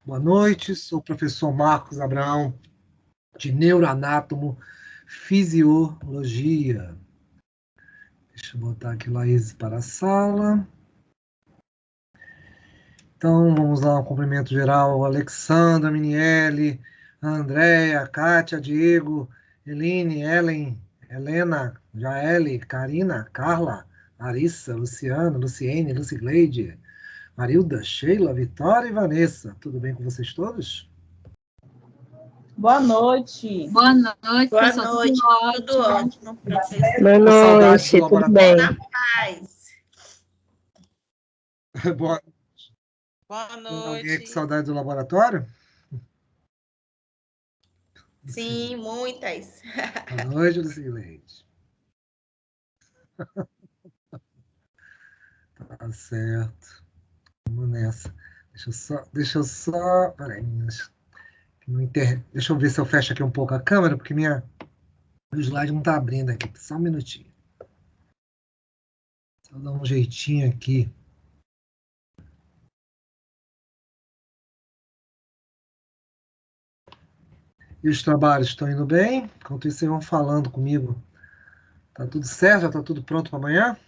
Boa noite, sou o professor Marcos Abraão, de Neuroanátomo Fisiologia. Deixa eu botar aqui Laís para a sala. Então, vamos lá, um cumprimento geral. Alexandra, Miniele, Andréia, Kátia, Diego, Eline, Ellen, Helena, Jaele, Karina, Carla, Larissa, Luciano, Luciene, Lucigleide, Marilda, Sheila, Vitória e Vanessa. Tudo bem com vocês todos? Boa noite. Boa noite, Boa professor. noite, tudo ótimo, professor. Boa noite, tudo bem? Na paz. Boa Boa noite. Alguém com noite. saudade do laboratório? Sim, muitas. Boa noite, Lucigleide. Tá certo. Vamos nessa. Deixa eu só. Peraí, deixa eu ver se eu fecho aqui um pouco a câmera, porque meu slide não está abrindo aqui. Só um minutinho. Só dar um jeitinho aqui. E os trabalhos estão indo bem? Enquanto isso, vocês vão falando comigo. Tá tudo certo? Já tá tudo pronto para amanhã?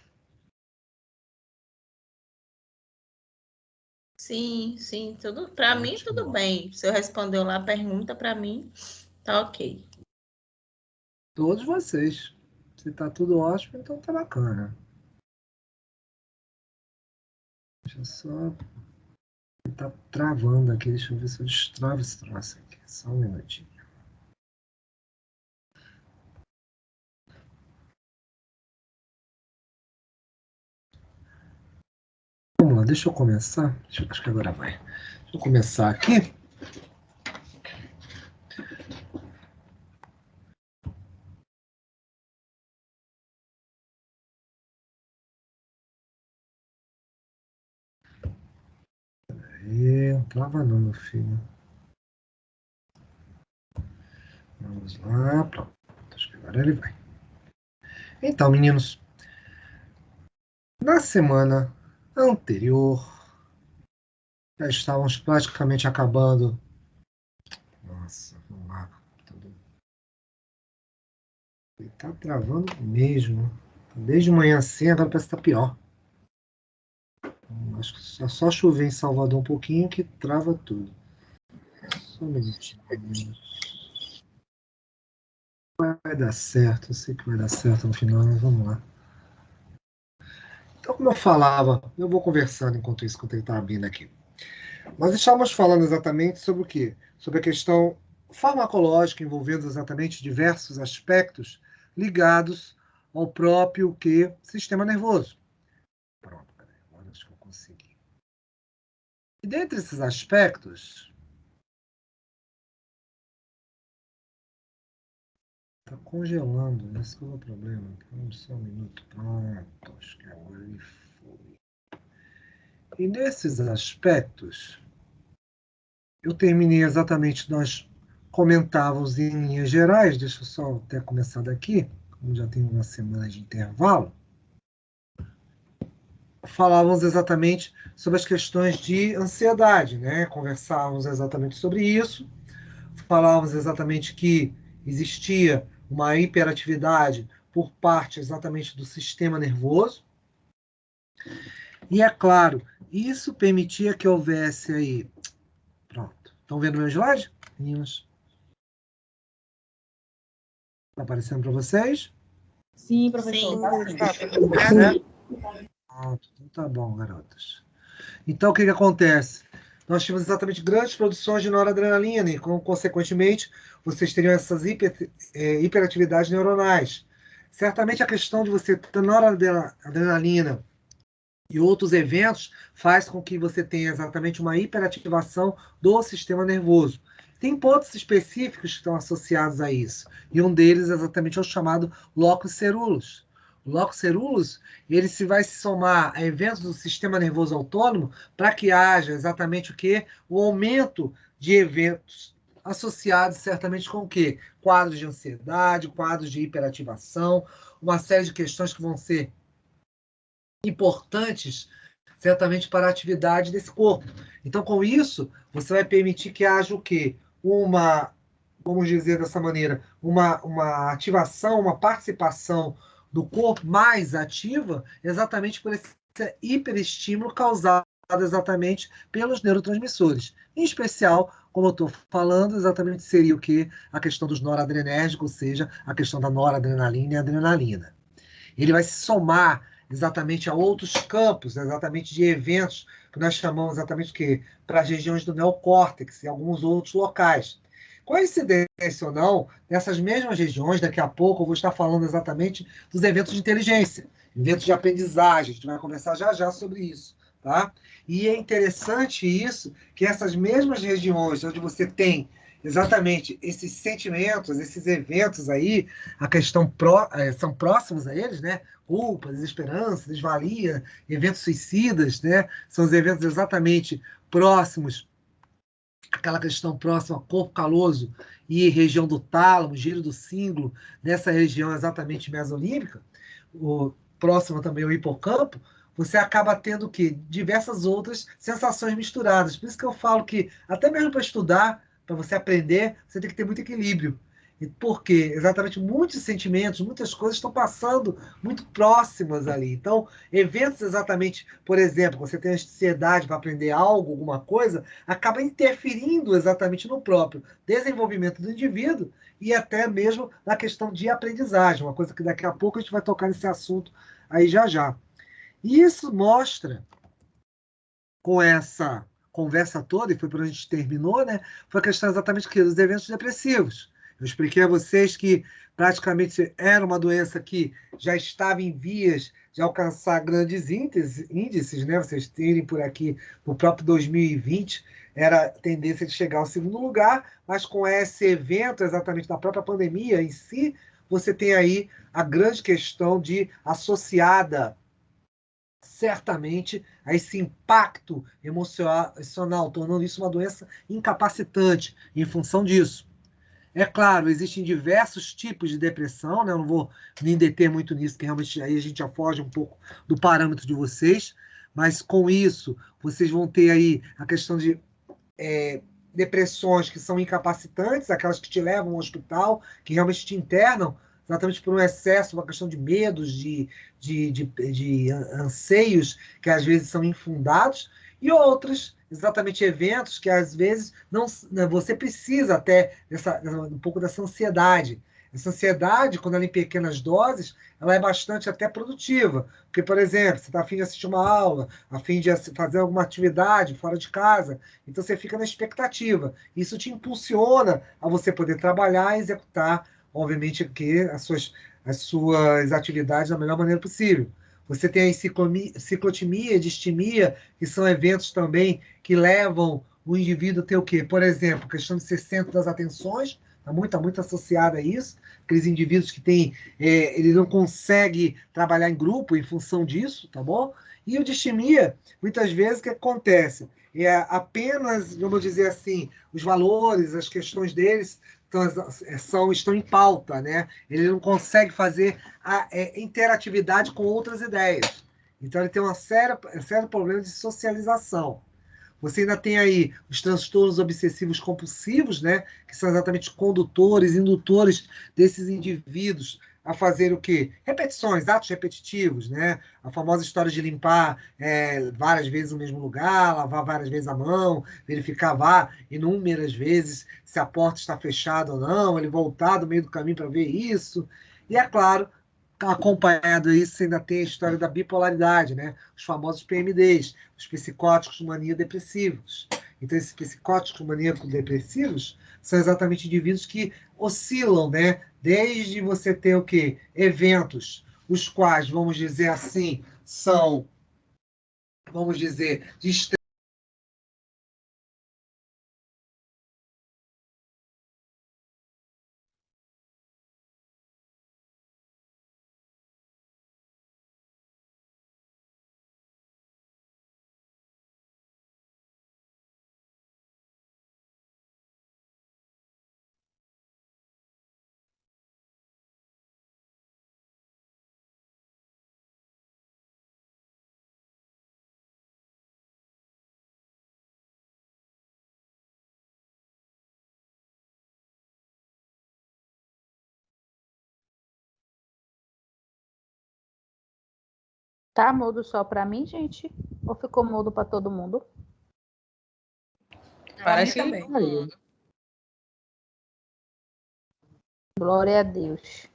Sim, tudo. Para mim, tudo bem. Se eu respondeu lá a pergunta, para mim, tá ok. Todos vocês. Se tá tudo ótimo, então tá bacana. Deixa eu só. Tá travando aqui. Deixa eu ver se eu destravo esse troço aqui. Só um minutinho. Vamos lá, deixa eu começar. Acho que agora vai. Deixa eu começar aqui. Não trava não, meu filho. Vamos lá, pronto. Acho que agora ele vai. Então, meninos, na semana anterior, já estávamos praticamente acabando. Nossa, vamos lá. Ele tá travando mesmo. Desde manhã assim, agora parece que tá pior. Acho que só chover em Salvador um pouquinho que trava tudo. Só um minutinho. Vai dar certo, eu sei que vai dar certo no final, mas vamos lá. Então, como eu falava, eu vou conversando enquanto isso, enquanto ele está abrindo aqui. Nós estávamos falando exatamente sobre o quê? Sobre a questão farmacológica envolvendo exatamente diversos aspectos ligados ao próprio sistema nervoso. Pronto, peraí, agora acho que eu consegui. E dentre esses aspectos, está congelando, esse que é o problema. Então, só um minuto. Pronto, acho que agora ele foi. E nesses aspectos, eu terminei exatamente, nós comentávamos em linhas gerais, deixa eu só até começar daqui, como já tem uma semana de intervalo, falávamos exatamente sobre as questões de ansiedade, né? Conversávamos exatamente sobre isso, falávamos exatamente que existia uma hiperatividade por parte exatamente do sistema nervoso, e é claro, isso permitia que houvesse aí. Pronto. Estão vendo meu slide, meninos? Está aparecendo para vocês? Sim, professor. Sim. Então tá bom, garotas. Então, o que acontece? Nós tínhamos exatamente grandes produções de noradrenalina e, consequentemente, vocês teriam essas hiperatividades neuronais. Certamente a questão de você ter noradrenalina e outros eventos faz com que você tenha exatamente uma hiperativação do sistema nervoso. Tem pontos específicos que estão associados a isso, e um deles exatamente é o chamado locus ceruleus. O locus ceruleus, ele vai se somar a eventos do sistema nervoso autônomo para que haja exatamente o quê? O aumento de eventos associados certamente com o quê? Quadros de ansiedade, quadros de hiperativação, uma série de questões que vão ser importantes, certamente, para a atividade desse corpo. Então, com isso, você vai permitir que haja o quê? Vamos dizer dessa maneira, uma ativação, uma participação do corpo mais ativa, exatamente por esse hiperestímulo causado exatamente pelos neurotransmissores. Em especial, como eu estou falando, exatamente seria o que? A questão dos noradrenérgicos, ou seja, a questão da noradrenalina e adrenalina. Ele vai se somar exatamente a outros campos, exatamente de eventos que nós chamamos exatamente o quê? Para as regiões do neocórtex e alguns outros locais. Coincidência ou não, nessas mesmas regiões, daqui a pouco eu vou estar falando exatamente dos eventos de inteligência, eventos de aprendizagem, a gente vai conversar já já sobre isso, tá? E é interessante isso, que essas mesmas regiões onde você tem exatamente esses sentimentos, esses eventos aí, a questão são próximos a eles, né? Culpa, desesperança, desvalia, eventos suicidas, né? São os eventos exatamente próximos, aquela questão próxima ao corpo caloso e região do tálamo, giro do cíngulo, nessa região exatamente mesolímbica, próxima também ao hipocampo, você acaba tendo que diversas outras sensações misturadas. Por isso que eu falo que até mesmo para estudar, para você aprender, você tem que ter muito equilíbrio. E por quê? Exatamente muitos sentimentos, muitas coisas estão passando muito próximas ali. Então, eventos exatamente, por exemplo, você tem ansiedade para aprender algo, alguma coisa, acaba interferindo exatamente no próprio desenvolvimento do indivíduo e até mesmo na questão de aprendizagem, uma coisa que daqui a pouco a gente vai tocar nesse assunto aí já já. E isso mostra, com essa conversa toda, e foi por onde a gente terminou, né? Foi a questão exatamente dos eventos depressivos. Eu expliquei a vocês que praticamente era uma doença que já estava em vias de alcançar grandes índices, né? Vocês terem por aqui, no próprio 2020, era a tendência de chegar ao segundo lugar, mas com esse evento exatamente da própria pandemia em si, você tem aí a grande questão de associada certamente a esse impacto emocional, tornando isso uma doença incapacitante em função disso. É claro, existem diversos tipos de depressão, né? Eu não vou me deter muito nisso, que realmente aí a gente já foge um pouco do parâmetro de vocês, mas com isso vocês vão ter aí a questão de depressões que são incapacitantes, aquelas que te levam ao hospital, que realmente te internam, exatamente por um excesso, uma questão de medos, de anseios, que às vezes são infundados, e outros, exatamente eventos que às vezes não, você precisa até um pouco dessa ansiedade. Essa ansiedade, quando ela é em pequenas doses, ela é bastante até produtiva. Porque, por exemplo, você está a fim de assistir uma aula, a fim de fazer alguma atividade fora de casa, então você fica na expectativa. Isso te impulsiona a você poder trabalhar e executar, obviamente, aqui as suas atividades da melhor maneira possível. Você tem a ciclotimia, distimia, que são eventos também que levam o indivíduo a ter o quê? Por exemplo, a questão de ser centro das atenções, está muito associada a isso. Aqueles indivíduos que têm, ele não consegue trabalhar em grupo em função disso, tá bom? E o distimia, muitas vezes, o que acontece? Apenas, vamos dizer assim, os valores, as questões deles estão em pauta, né? Ele não consegue fazer a interatividade com outras ideias. Então ele tem um sério problema de socialização. Você ainda tem aí os transtornos obsessivos compulsivos, né? Que são exatamente condutores, indutores desses indivíduos a fazer o quê? Repetições, atos repetitivos, né? A famosa história de limpar várias vezes o mesmo lugar, lavar várias vezes a mão, verificar inúmeras vezes se a porta está fechada ou não, ele voltar do meio do caminho para ver isso. E é claro, acompanhado a isso, ainda tem a história da bipolaridade, né? Os famosos PMDs, os psicóticos maníaco-depressivos. Então, esses psicóticos maníaco-depressivos são exatamente indivíduos que oscilam, né? Desde você ter o quê? Eventos, os quais, vamos dizer assim, são, vamos dizer, de Tá mudo só pra mim, gente? Ou ficou mudo pra todo mundo? Parece Pra mim que também. Glória a Deus.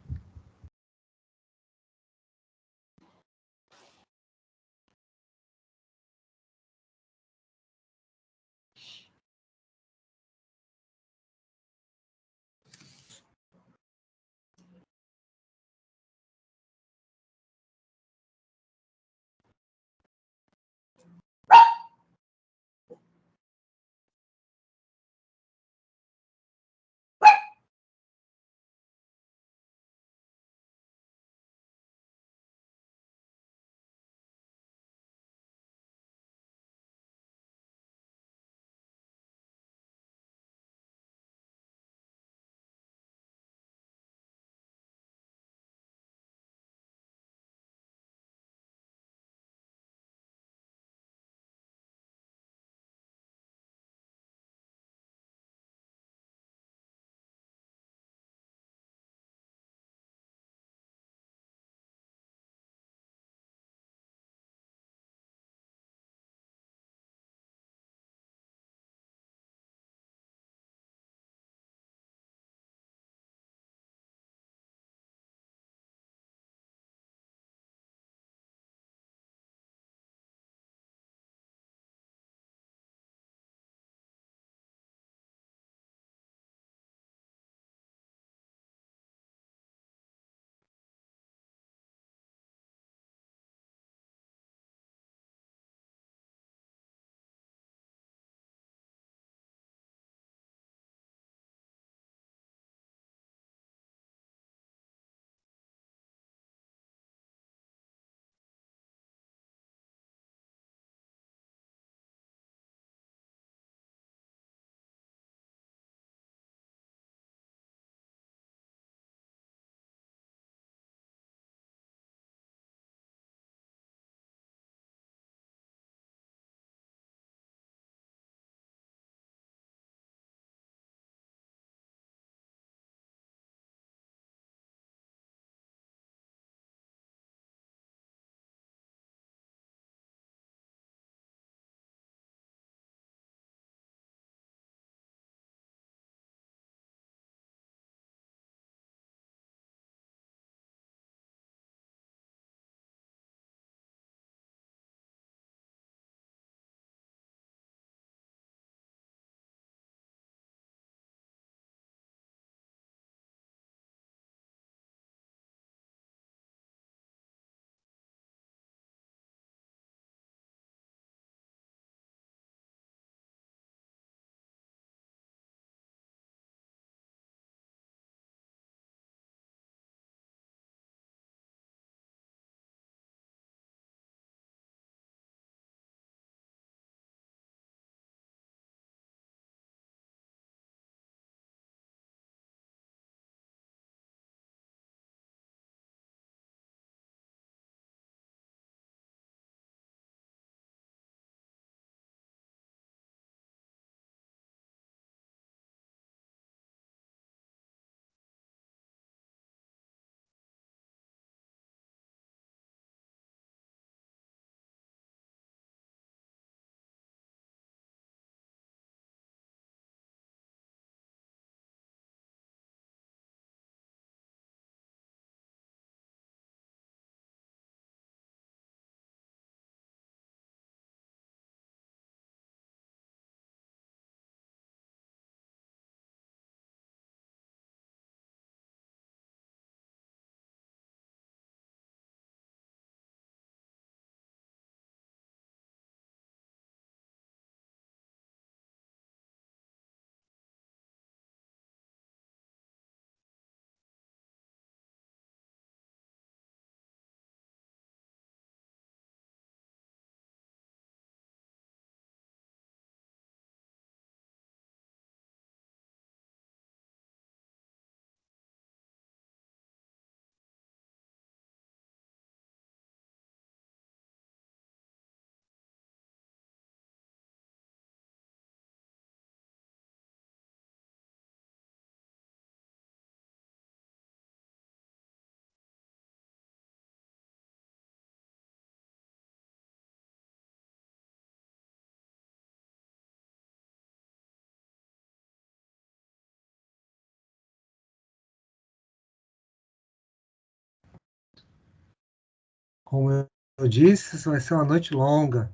Como eu disse, isso vai ser uma noite longa.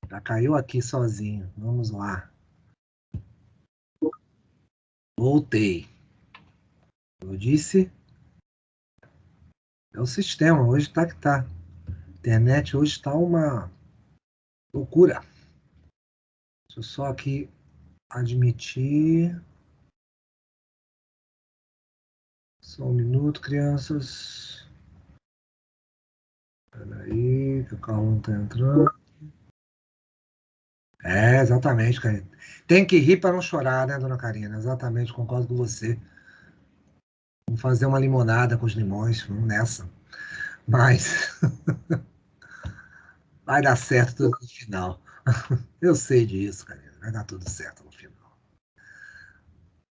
Já caiu aqui sozinho. Vamos lá. Voltei. Eu disse, é o sistema. Hoje tá que tá. A internet hoje está uma loucura. Deixa eu só aqui admitir. Só um minuto, crianças. Peraí, que o carro não tá entrando. É, exatamente, Karina. Tem que rir para não chorar, né, dona Karina? Exatamente, concordo com você. Vamos fazer uma limonada com os limões, vamos nessa. Mas vai dar certo tudo no final. Eu sei disso, Karina. Vai dar tudo certo no final.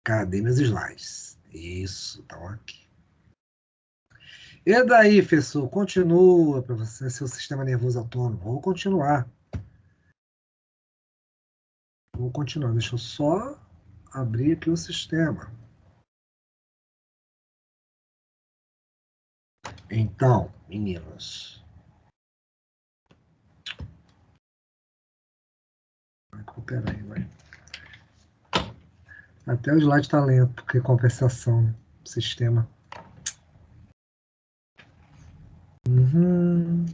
Cadê meus slides? Isso, estão aqui. E daí, professor? Continua para você, seu sistema nervoso autônomo. Vou continuar. Vou continuar. Deixa eu só abrir aqui o sistema. Então, meninos. Peraí, vai. Até o slide está lento, porque compensação, né? Sistema. Uhum.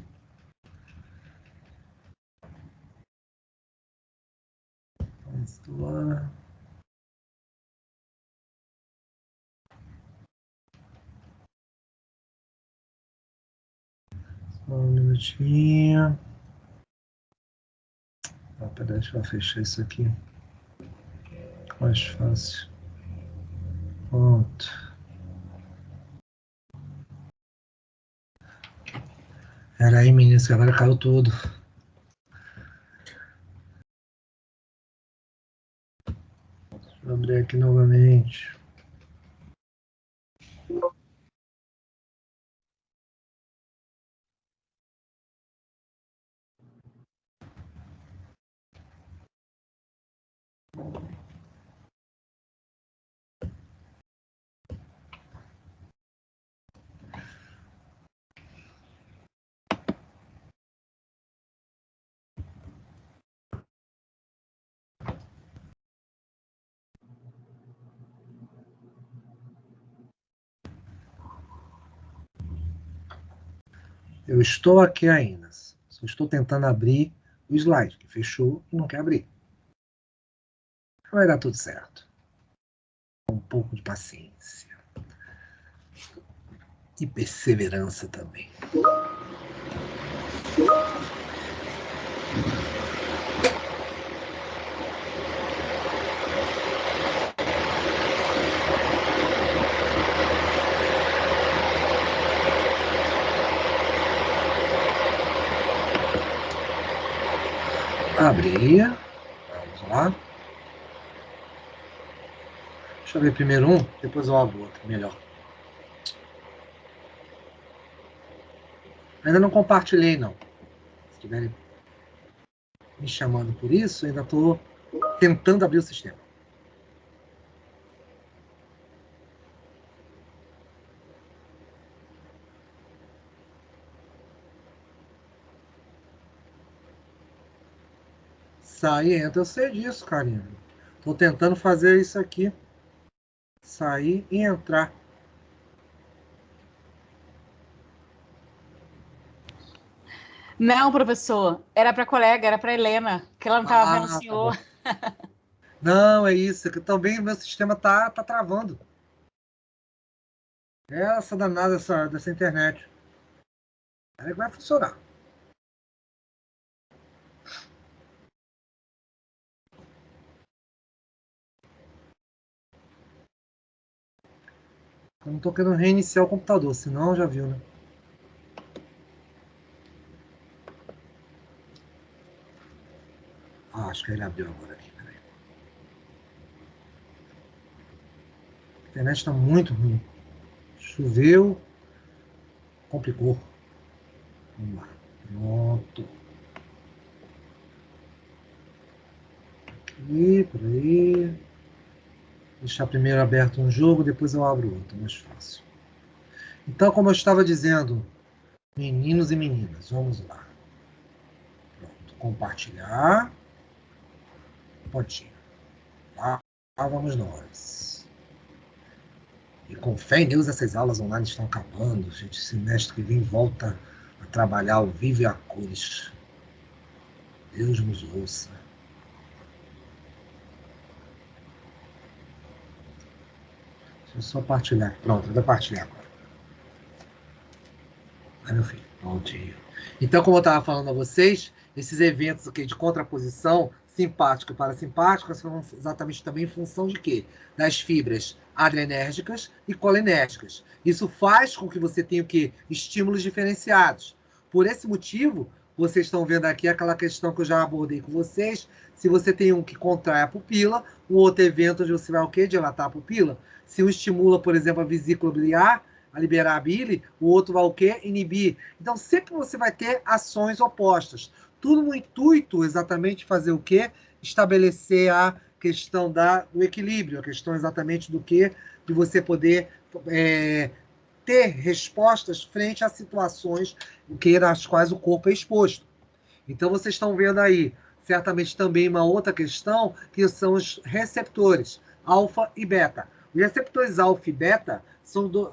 Vamos lá. Só um minutinho. Peraí, deixa eu fechar isso aqui. Mais fácil. Pronto. Peraí, meninos, que agora caiu tudo. Deixa eu abrir aqui novamente. Eu estou aqui ainda. Só estou tentando abrir o slide, que fechou e não quer abrir. Vai dar tudo certo. Um pouco de paciência. E perseverança também. Abri. Vamos lá. Deixa eu ver primeiro um, depois eu abro outro. Melhor. Ainda não compartilhei, não. Se estiverem me chamando por isso, ainda estou tentando abrir o sistema. Sair, entra. Eu sei disso, Karina. Estou tentando fazer isso aqui. Sair e entrar. Não, professor, era para a colega, era para a Helena, que ela não estava vendo o Tá senhor. não, é isso. Que também o meu sistema tá travando. É essa danada dessa internet. Aí vai funcionar. Eu não estou querendo reiniciar o computador, senão já viu, né? Ah, acho que ele abriu agora aqui. Peraí. A internet está muito ruim. Choveu, complicou. Vamos lá. Pronto. Aqui, por aí. Deixar primeiro aberto um jogo, depois eu abro outro, mais fácil. Então, como eu estava dizendo, Meninos e meninas, vamos lá. Pronto, compartilhar. Pontinho. Lá vamos nós. E com fé em Deus, essas aulas online estão acabando. Gente, semestre que vem volta a trabalhar ao vivo e a cores. Deus nos ouça. Deixa eu só partilhar. Pronto, eu vou partilhar agora. Ai, meu filho, prontinho. Então, como eu estava falando a vocês, esses eventos aqui de contraposição, simpático para simpático, são exatamente também em função de quê? Das fibras adrenérgicas e colinérgicas. Isso faz com que você tenha o quê? Estímulos diferenciados. Por esse motivo, vocês estão vendo aqui aquela questão que eu já abordei com vocês. Se você tem um que contrai a pupila, um outro evento onde você vai o quê? Dilatar a pupila. Se um estimula, por exemplo, a vesícula biliar, a liberar a bile, o outro vai o quê? Inibir. Então, sempre você vai ter ações opostas. Tudo no intuito, exatamente, de fazer o quê? Estabelecer a questão do equilíbrio, a questão exatamente do quê? De você poder ter respostas frente a situações nas quais o corpo é exposto. Então, vocês estão vendo aí, certamente também uma outra questão, que são os receptores, alfa e beta. Os receptores alfa e beta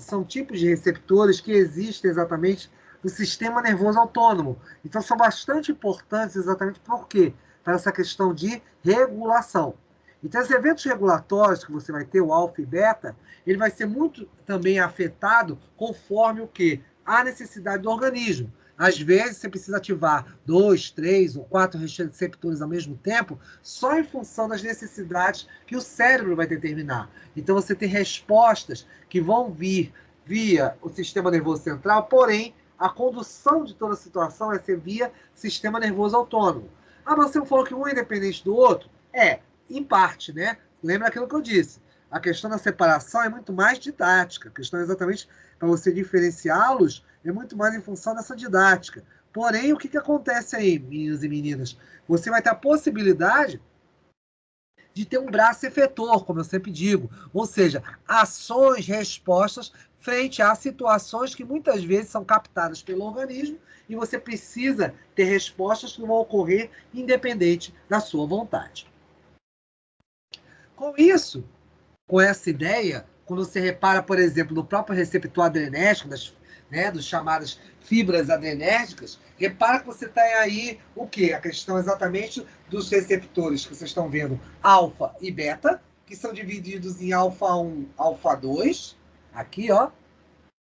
são tipos de receptores que existem exatamente no sistema nervoso autônomo. Então, são bastante importantes exatamente por quê? Para essa questão de regulação. Então, os eventos regulatórios que você vai ter, o alfa e beta, ele vai ser muito também afetado conforme o quê? A necessidade do organismo. Às vezes, você precisa ativar 2, 3 ou 4 receptores ao mesmo tempo, só em função das necessidades que o cérebro vai determinar. Então, você tem respostas que vão vir via o sistema nervoso central, porém, a condução de toda a situação vai ser via sistema nervoso autônomo. Ah, mas você falou que um é independente do outro? Em parte, né? Lembra aquilo que eu disse. A questão da separação é muito mais didática. A questão exatamente para você diferenciá-los é muito mais em função dessa didática. Porém, o que acontece aí, meninos e meninas? Você vai ter a possibilidade de ter um braço efetor, como eu sempre digo. Ou seja, ações, respostas frente a situações que muitas vezes são captadas pelo organismo e você precisa ter respostas que vão ocorrer independente da sua vontade. Com isso, com essa ideia, quando você repara, por exemplo, no próprio receptor adrenérgico, dos chamadas fibras adrenérgicas, repara que você tem aí o quê? A questão exatamente dos receptores que vocês estão vendo, alfa e beta, que são divididos em alfa 1, alfa 2, aqui, ó,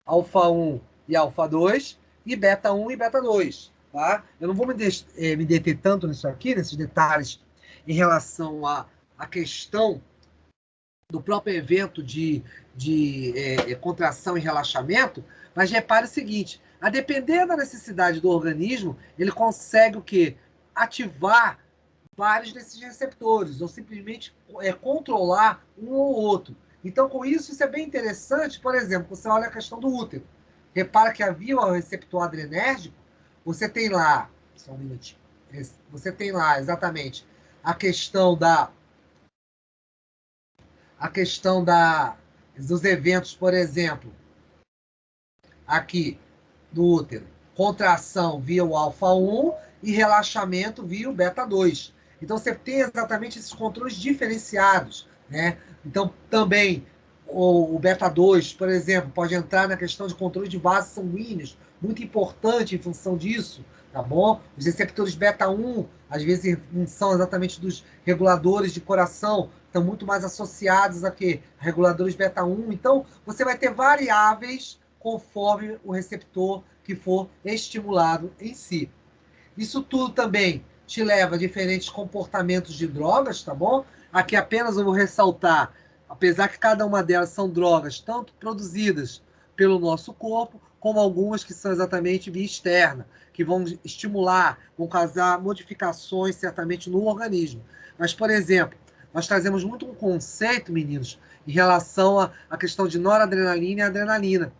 alfa 1 e alfa 2, e beta 1 e beta 2, tá? Eu não vou me deter tanto nisso aqui, nesses detalhes em relação à questão do próprio evento de contração e relaxamento, mas repare o seguinte, a depender da necessidade do organismo, ele consegue o quê? Ativar vários desses receptores, ou simplesmente controlar um ou outro. Então, com isso é bem interessante, por exemplo, você olha a questão do útero. Repara que havia o receptor adrenérgico, você tem lá, só um minutinho, você tem lá exatamente a questão dos eventos, por exemplo, aqui do útero, contração via o alfa 1 e relaxamento via o beta 2. Então, você tem exatamente esses controles diferenciados, né? Então, também, o beta 2, por exemplo, pode entrar na questão de controle de vasos sanguíneos, muito importante em função disso, tá bom? Os receptores beta 1, às vezes, não são exatamente dos reguladores de coração, estão muito mais associados a quê? Reguladores beta 1. Então, você vai ter variáveis conforme o receptor que for estimulado em si. Isso tudo também te leva a diferentes comportamentos de drogas, tá bom? Aqui apenas eu vou ressaltar, apesar que cada uma delas são drogas, tanto produzidas pelo nosso corpo, como algumas que são exatamente via externa, que vão estimular, vão causar modificações certamente no organismo. Mas, por exemplo, nós trazemos muito um conceito, meninos, em relação à questão de noradrenalina e adrenalina.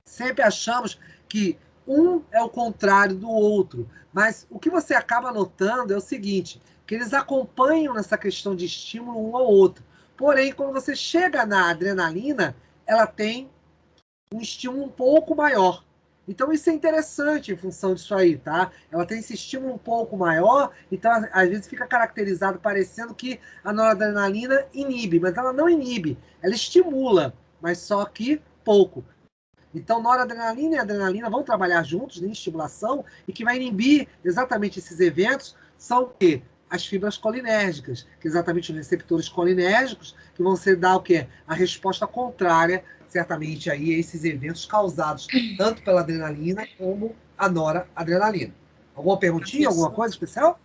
Sempre achamos que um é o contrário do outro, mas o que você acaba notando é o seguinte, que eles acompanham nessa questão de estímulo um ao outro. Porém, quando você chega na adrenalina, ela tem um estímulo um pouco maior. Então, isso é interessante em função disso aí, tá? Ela tem esse estímulo um pouco maior, então, às vezes, fica caracterizado parecendo que a noradrenalina inibe, mas ela não inibe, ela estimula, mas só que pouco. Então, noradrenalina e adrenalina vão trabalhar juntos em estimulação e que vai inibir exatamente esses eventos são o quê? As fibras colinérgicas, que exatamente os receptores colinérgicos, que vão ser dar o quê? A resposta contrária, certamente, aí, a esses eventos causados tanto pela adrenalina como a noradrenalina. Alguma perguntinha, alguma Professor, coisa especial?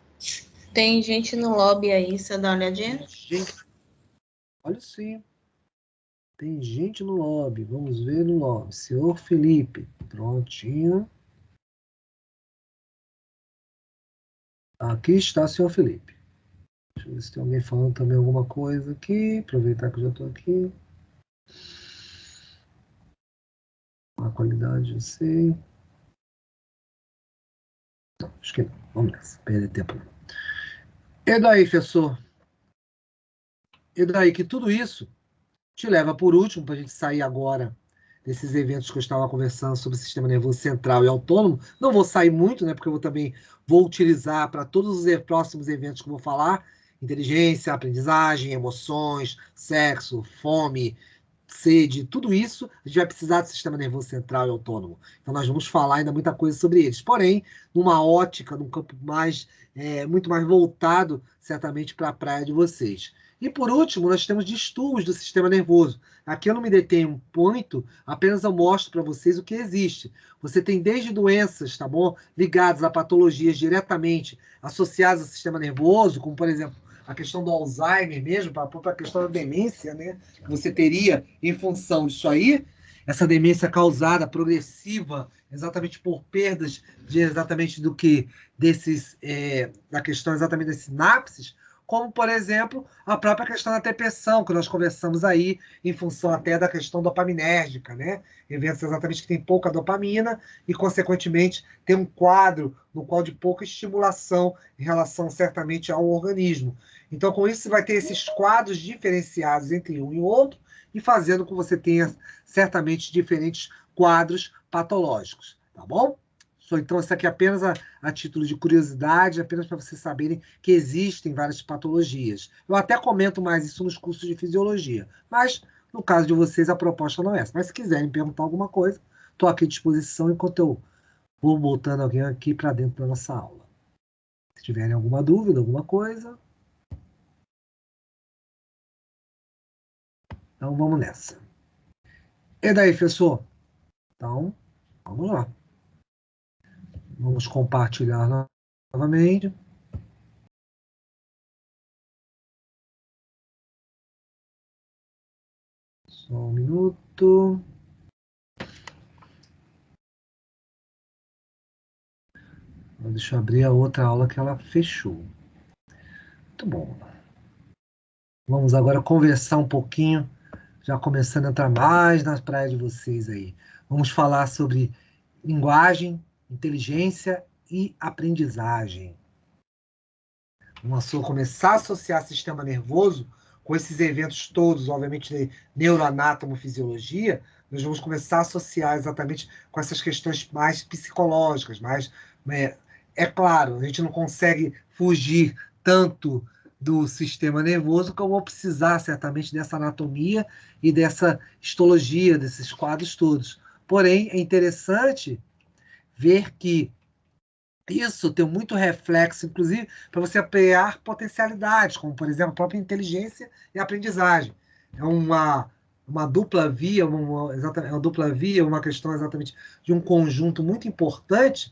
tem gente no lobby aí, você dá uma olhadinha? Gente, olha sim. Tem gente no lobby. Vamos ver no lobby. Senhor Felipe. Prontinho. Aqui está o senhor Felipe. Deixa eu ver se tem alguém falando também alguma coisa aqui. Aproveitar que eu já estou aqui. A qualidade, eu sei. Não, acho que não. Vamos nessa. Perder tempo não. E daí, professor? E daí que tudo isso te leva por último, para a gente sair agora desses eventos que eu estava conversando sobre o sistema nervoso central e autônomo. Não vou sair muito, né? Porque eu também vou utilizar para todos os próximos eventos que eu vou falar: inteligência, aprendizagem, emoções, sexo, fome, sede, tudo isso, a gente vai precisar do sistema nervoso central e autônomo. Então, nós vamos falar ainda muita coisa sobre eles. Porém, numa ótica, num campo mais, muito mais voltado, certamente, para a praia de vocês. E, por último, nós temos distúrbios do sistema nervoso. Aqui eu não me detenho muito, apenas eu mostro para vocês o que existe. Você tem desde doenças, tá bom? Ligadas a patologias diretamente associadas ao sistema nervoso, como, por exemplo, a questão do Alzheimer mesmo, para a própria questão da demência, né? Que você teria em função disso aí, essa demência causada, progressiva, exatamente por perdas de exatamente do que desses, da questão exatamente das sinapses, como, por exemplo, a própria questão da depressão, que nós conversamos aí, em função até da questão dopaminérgica, né? Eventos exatamente que tem pouca dopamina e, consequentemente, tem um quadro no qual de pouca estimulação em relação, certamente, ao organismo. Então, com isso, você vai ter esses quadros diferenciados entre um e o outro e fazendo com que você tenha, certamente, diferentes quadros patológicos, tá bom? Então, isso aqui é apenas a título de curiosidade, apenas para vocês saberem que existem várias patologias. Eu até comento mais isso nos cursos de fisiologia, mas, no caso de vocês, a proposta não é essa. Mas, se quiserem perguntar alguma coisa, estou aqui à disposição enquanto eu vou botando alguém aqui para dentro da nossa aula. Se tiverem alguma dúvida, alguma coisa, então vamos nessa. E daí, professor? Então, vamos lá. Vamos compartilhar novamente. Só um minuto. Deixa eu abrir a outra aula que ela fechou. Muito bom. Vamos agora conversar um pouquinho, já começando a entrar mais nas praias de vocês aí. Vamos falar sobre linguagem, inteligência e aprendizagem. Vamos começar a associar sistema nervoso com esses eventos todos, obviamente, de neuroanatomofisiologia, nós vamos começar a associar exatamente com essas questões mais psicológicas, mais, é claro, a gente não consegue fugir tanto do sistema nervoso como vou precisar certamente dessa anatomia e dessa histologia, desses quadros todos. Porém, é interessante ver que isso tem muito reflexo, inclusive, para você ampliar potencialidades, como, por exemplo, a própria inteligência e aprendizagem. É uma dupla via, exatamente, uma dupla via, uma questão exatamente de um conjunto muito importante.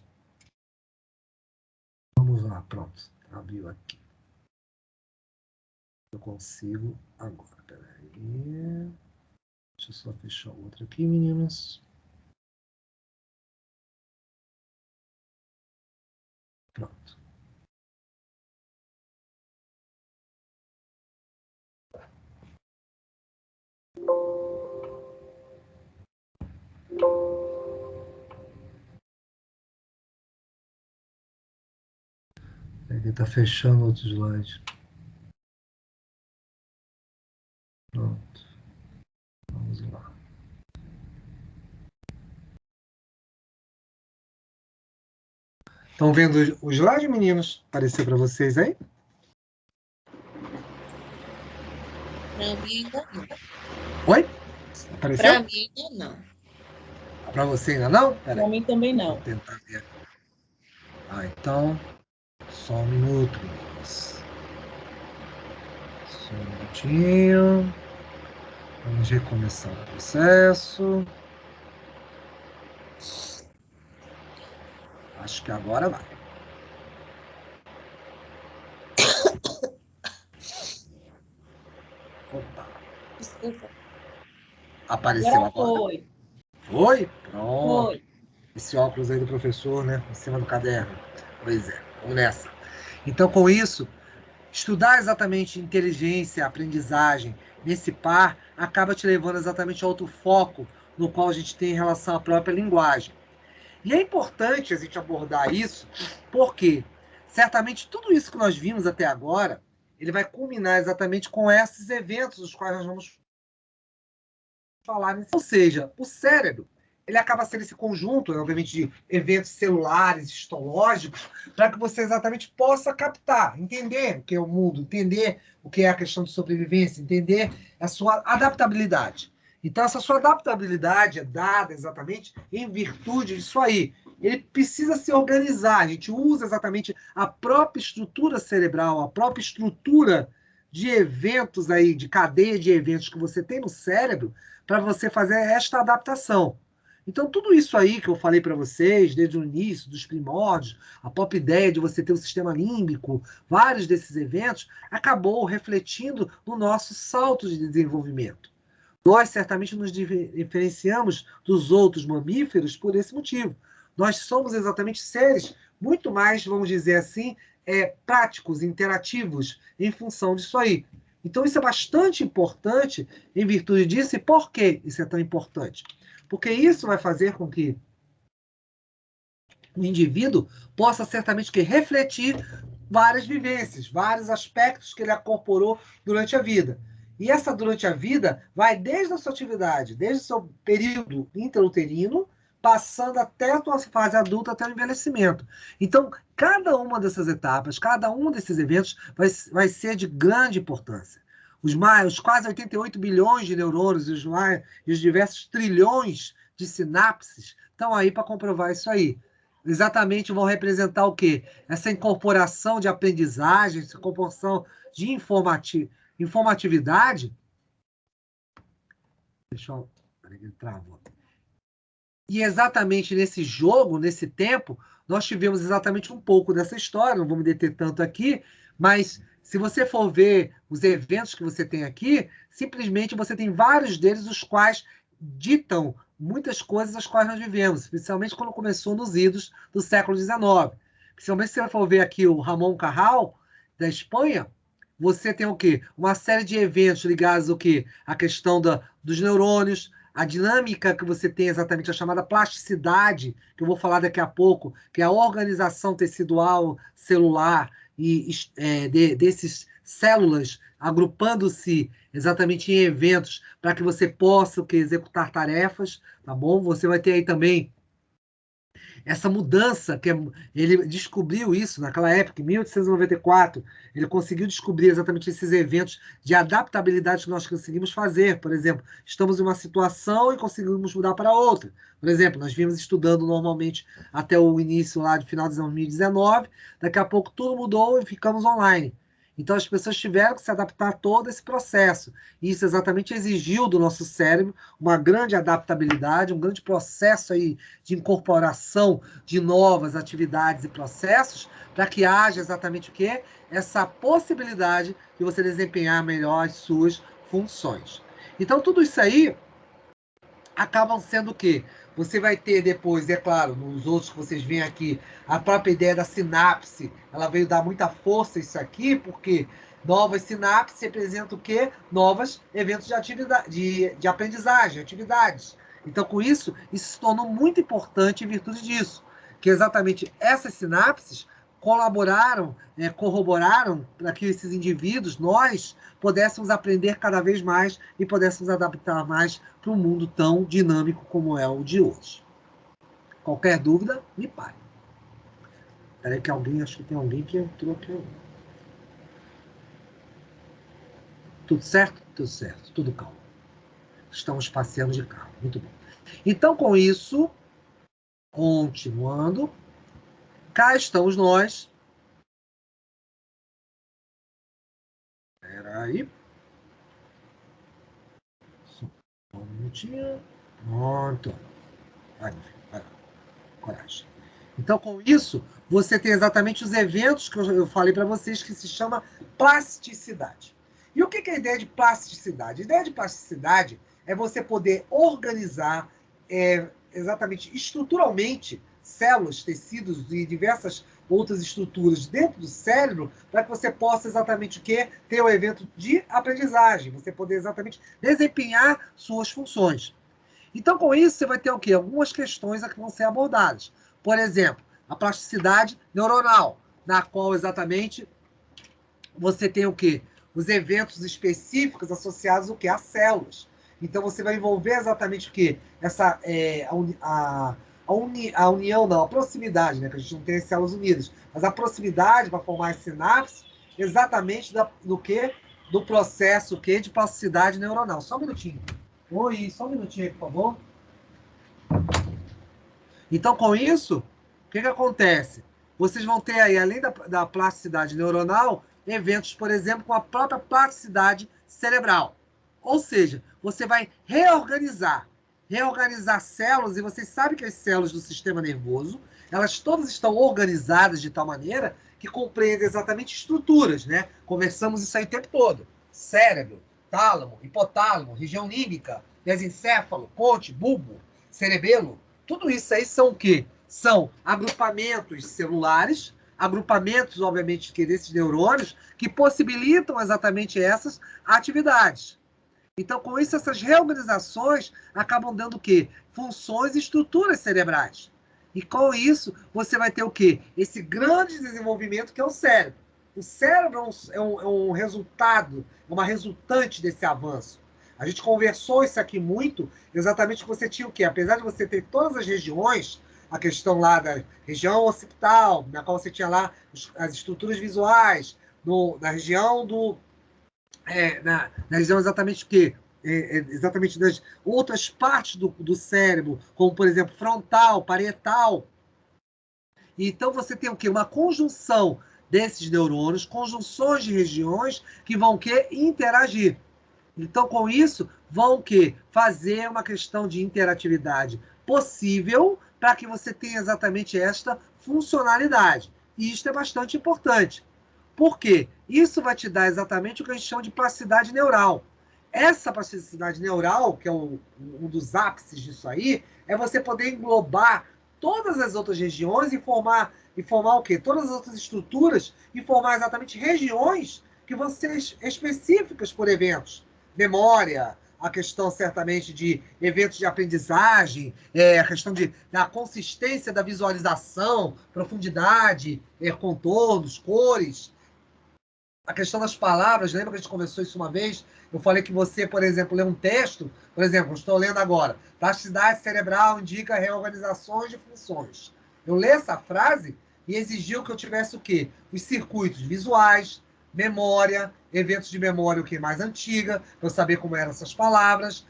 Vamos lá, pronto. Abriu aqui. Eu consigo agora. Peraí. Deixa eu só fechar o outro aqui, meninas. Pronto. Ele está fechando outro slide. Pronto. Vamos lá. Estão vendo o slide, meninos? Apareceu para vocês aí? Para mim ainda não. Oi? Apareceu? Para mim ainda não. Para você ainda não? Pera Para aí. mim também não. Vou tentar ver. Então, só um minuto, meninos. Só um minutinho. Vamos recomeçar o processo. Acho que agora vai. Opa. Desculpa. Apareceu Agora agora? foi. Foi? Pronto. Foi. Esse óculos aí do professor, né? Em cima do caderno. Pois é, vamos nessa. Então, com isso, estudar exatamente inteligência, aprendizagem nesse par acaba te levando exatamente a outro foco no qual a gente tem em relação à própria linguagem. E é importante a gente abordar isso, porque certamente tudo isso que nós vimos até agora, ele vai culminar exatamente com esses eventos dos quais nós vamos falar. Ou seja, o cérebro, ele acaba sendo esse conjunto, obviamente, de eventos celulares, histológicos, para que você exatamente possa captar, entender o que é o mundo, entender o que é a questão de sobrevivência, entender a sua adaptabilidade. Então, essa sua adaptabilidade é dada exatamente em virtude disso aí. Ele precisa se organizar. A gente usa exatamente a própria estrutura cerebral, a própria estrutura de eventos aí, de cadeia de eventos que você tem no cérebro, para você fazer esta adaptação. Então, tudo isso aí que eu falei para vocês, desde o início, dos primórdios, a própria ideia de você ter o sistema límbico, vários desses eventos, acabou refletindo no nosso salto de desenvolvimento. Nós certamente nos diferenciamos dos outros mamíferos por esse motivo. Nós somos exatamente seres muito mais, vamos dizer assim, práticos, interativos, em função disso aí. Então, isso é bastante importante em virtude disso. E por que isso é tão importante? Porque isso vai fazer com que o indivíduo possa certamente refletir várias vivências, vários aspectos que ele incorporou durante a vida. E essa durante a vida vai desde a sua atividade, desde o seu período intrauterino, passando até a tua fase adulta, até o envelhecimento. Então, cada uma dessas etapas, cada um desses eventos vai ser de grande importância. Os quase 88 bilhões de neurônios e os diversos trilhões de sinapses estão aí para comprovar isso aí. Exatamente vão representar o quê? Essa incorporação de aprendizagem, essa incorporação de informatividade. Deixa eu... Peraí, ele travou. E exatamente nesse jogo, nesse tempo, nós tivemos exatamente um pouco dessa história, não vou me deter tanto aqui, mas se você for ver os eventos que você tem aqui, simplesmente você tem vários deles, os quais ditam muitas coisas as quais nós vivemos, especialmente quando começou nos idos do século XIX. Principalmente se você for ver aqui o Ramon Cajal, da Espanha, você tem o quê? Uma série de eventos ligados ao quê? A questão dos neurônios, a dinâmica que você tem exatamente, a chamada plasticidade, que eu vou falar daqui a pouco, que é a organização tecidual celular e desses células agrupando-se exatamente em eventos para que você possa executar tarefas, tá bom? Você vai ter aí também essa mudança, ele descobriu isso naquela época, em 1894, ele conseguiu descobrir exatamente esses eventos de adaptabilidade que nós conseguimos fazer. Por exemplo, estamos em uma situação e conseguimos mudar para outra. Por exemplo, nós vimos estudando normalmente até o início lá de final de 2019, daqui a pouco tudo mudou e ficamos online. Então, as pessoas tiveram que se adaptar a todo esse processo. E isso exatamente exigiu do nosso cérebro uma grande adaptabilidade, um grande processo aí de incorporação de novas atividades e processos para que haja exatamente o quê? Essa possibilidade de você desempenhar melhor as suas funções. Então, tudo isso aí acabam sendo o quê? Você vai ter depois, é claro, nos outros que vocês veem aqui, a própria ideia da sinapse, ela veio dar muita força a isso aqui, porque novas sinapses representam o quê? Novos eventos de atividade, de aprendizagem, atividades. Então, com isso se tornou muito importante em virtude disso, que exatamente essas sinapses colaboraram, corroboraram para que esses indivíduos, nós, pudéssemos aprender cada vez mais e pudéssemos adaptar mais para um mundo tão dinâmico como é o de hoje. Qualquer dúvida, me pare. Peraí que alguém, acho que tem alguém que entrou aqui. Tudo certo? Tudo certo, tudo calmo. Estamos passeando de carro, muito bom. Então, com isso, continuando, cá estamos nós. Peraí. Só um minutinho. Pronto. Vai, meu filho, vai lá. Coragem. Então, com isso, você tem exatamente os eventos que eu falei para vocês, que se chama plasticidade. E o que é a ideia de plasticidade? A ideia de plasticidade é você poder organizar exatamente estruturalmente células, tecidos e diversas outras estruturas dentro do cérebro para que você possa exatamente o quê? Ter o evento de aprendizagem, você poder exatamente desempenhar suas funções. Então, com isso, você vai ter o quê? Algumas questões que vão ser abordadas. Por exemplo, a plasticidade neuronal, na qual exatamente você tem o quê? Os eventos específicos associados o quê? A células. Então, você vai envolver exatamente o quê? Essa, a união, não, a proximidade, né? Que a gente não tem as células unidas, mas a proximidade para formar as sinapses, exatamente do quê? Do processo o quê? De plasticidade neuronal. Só um minutinho. Oi, só um minutinho aí, por favor. Então, com isso, o que acontece? Vocês vão ter aí, além da plasticidade neuronal, eventos, por exemplo, com a própria plasticidade cerebral. Ou seja, você vai reorganizar células, e vocês sabem que as células do sistema nervoso, elas todas estão organizadas de tal maneira que compreendem exatamente estruturas, né? Conversamos isso aí o tempo todo. Cérebro, tálamo, hipotálamo, região límbica, mesencéfalo, ponte, bulbo, cerebelo. Tudo isso aí são o quê? São agrupamentos celulares, agrupamentos, obviamente, desses neurônios, que possibilitam exatamente essas atividades. Então, com isso, essas reorganizações acabam dando o quê? Funções e estruturas cerebrais. E com isso, você vai ter o quê? Esse grande desenvolvimento que é o cérebro. O cérebro é um resultado, é uma resultante desse avanço. A gente conversou isso aqui muito, exatamente que você tinha o quê? Apesar de você ter todas as regiões, a questão lá da região occipital, na qual você tinha lá as estruturas visuais, na região na região exatamente o quê? Exatamente das outras partes do cérebro, como, por exemplo, frontal, parietal. Então, você tem o quê? Uma conjunção desses neurônios, conjunções de regiões que vão o quê? Interagir. Então, com isso, vão o quê? Fazer uma questão de interatividade possível para que você tenha exatamente esta funcionalidade. E isso é bastante importante. Por quê? Isso vai te dar exatamente o que a gente chama de plasticidade neural. Essa plasticidade neural, que é um dos ápices disso aí, é você poder englobar todas as outras regiões e formar o quê? Todas as outras estruturas e formar exatamente regiões que vão ser específicas por eventos. Memória, a questão certamente de eventos de aprendizagem, a questão da consistência da visualização, profundidade, contornos, cores. A questão das palavras, lembra que a gente conversou isso uma vez? Eu falei que você, por exemplo, lê um texto, por exemplo, estou lendo agora, plasticidade cerebral indica reorganizações de funções. Eu li essa frase e exigiu que eu tivesse o quê? Os circuitos visuais, memória, eventos de memória o que mais antiga, para eu saber como eram essas palavras,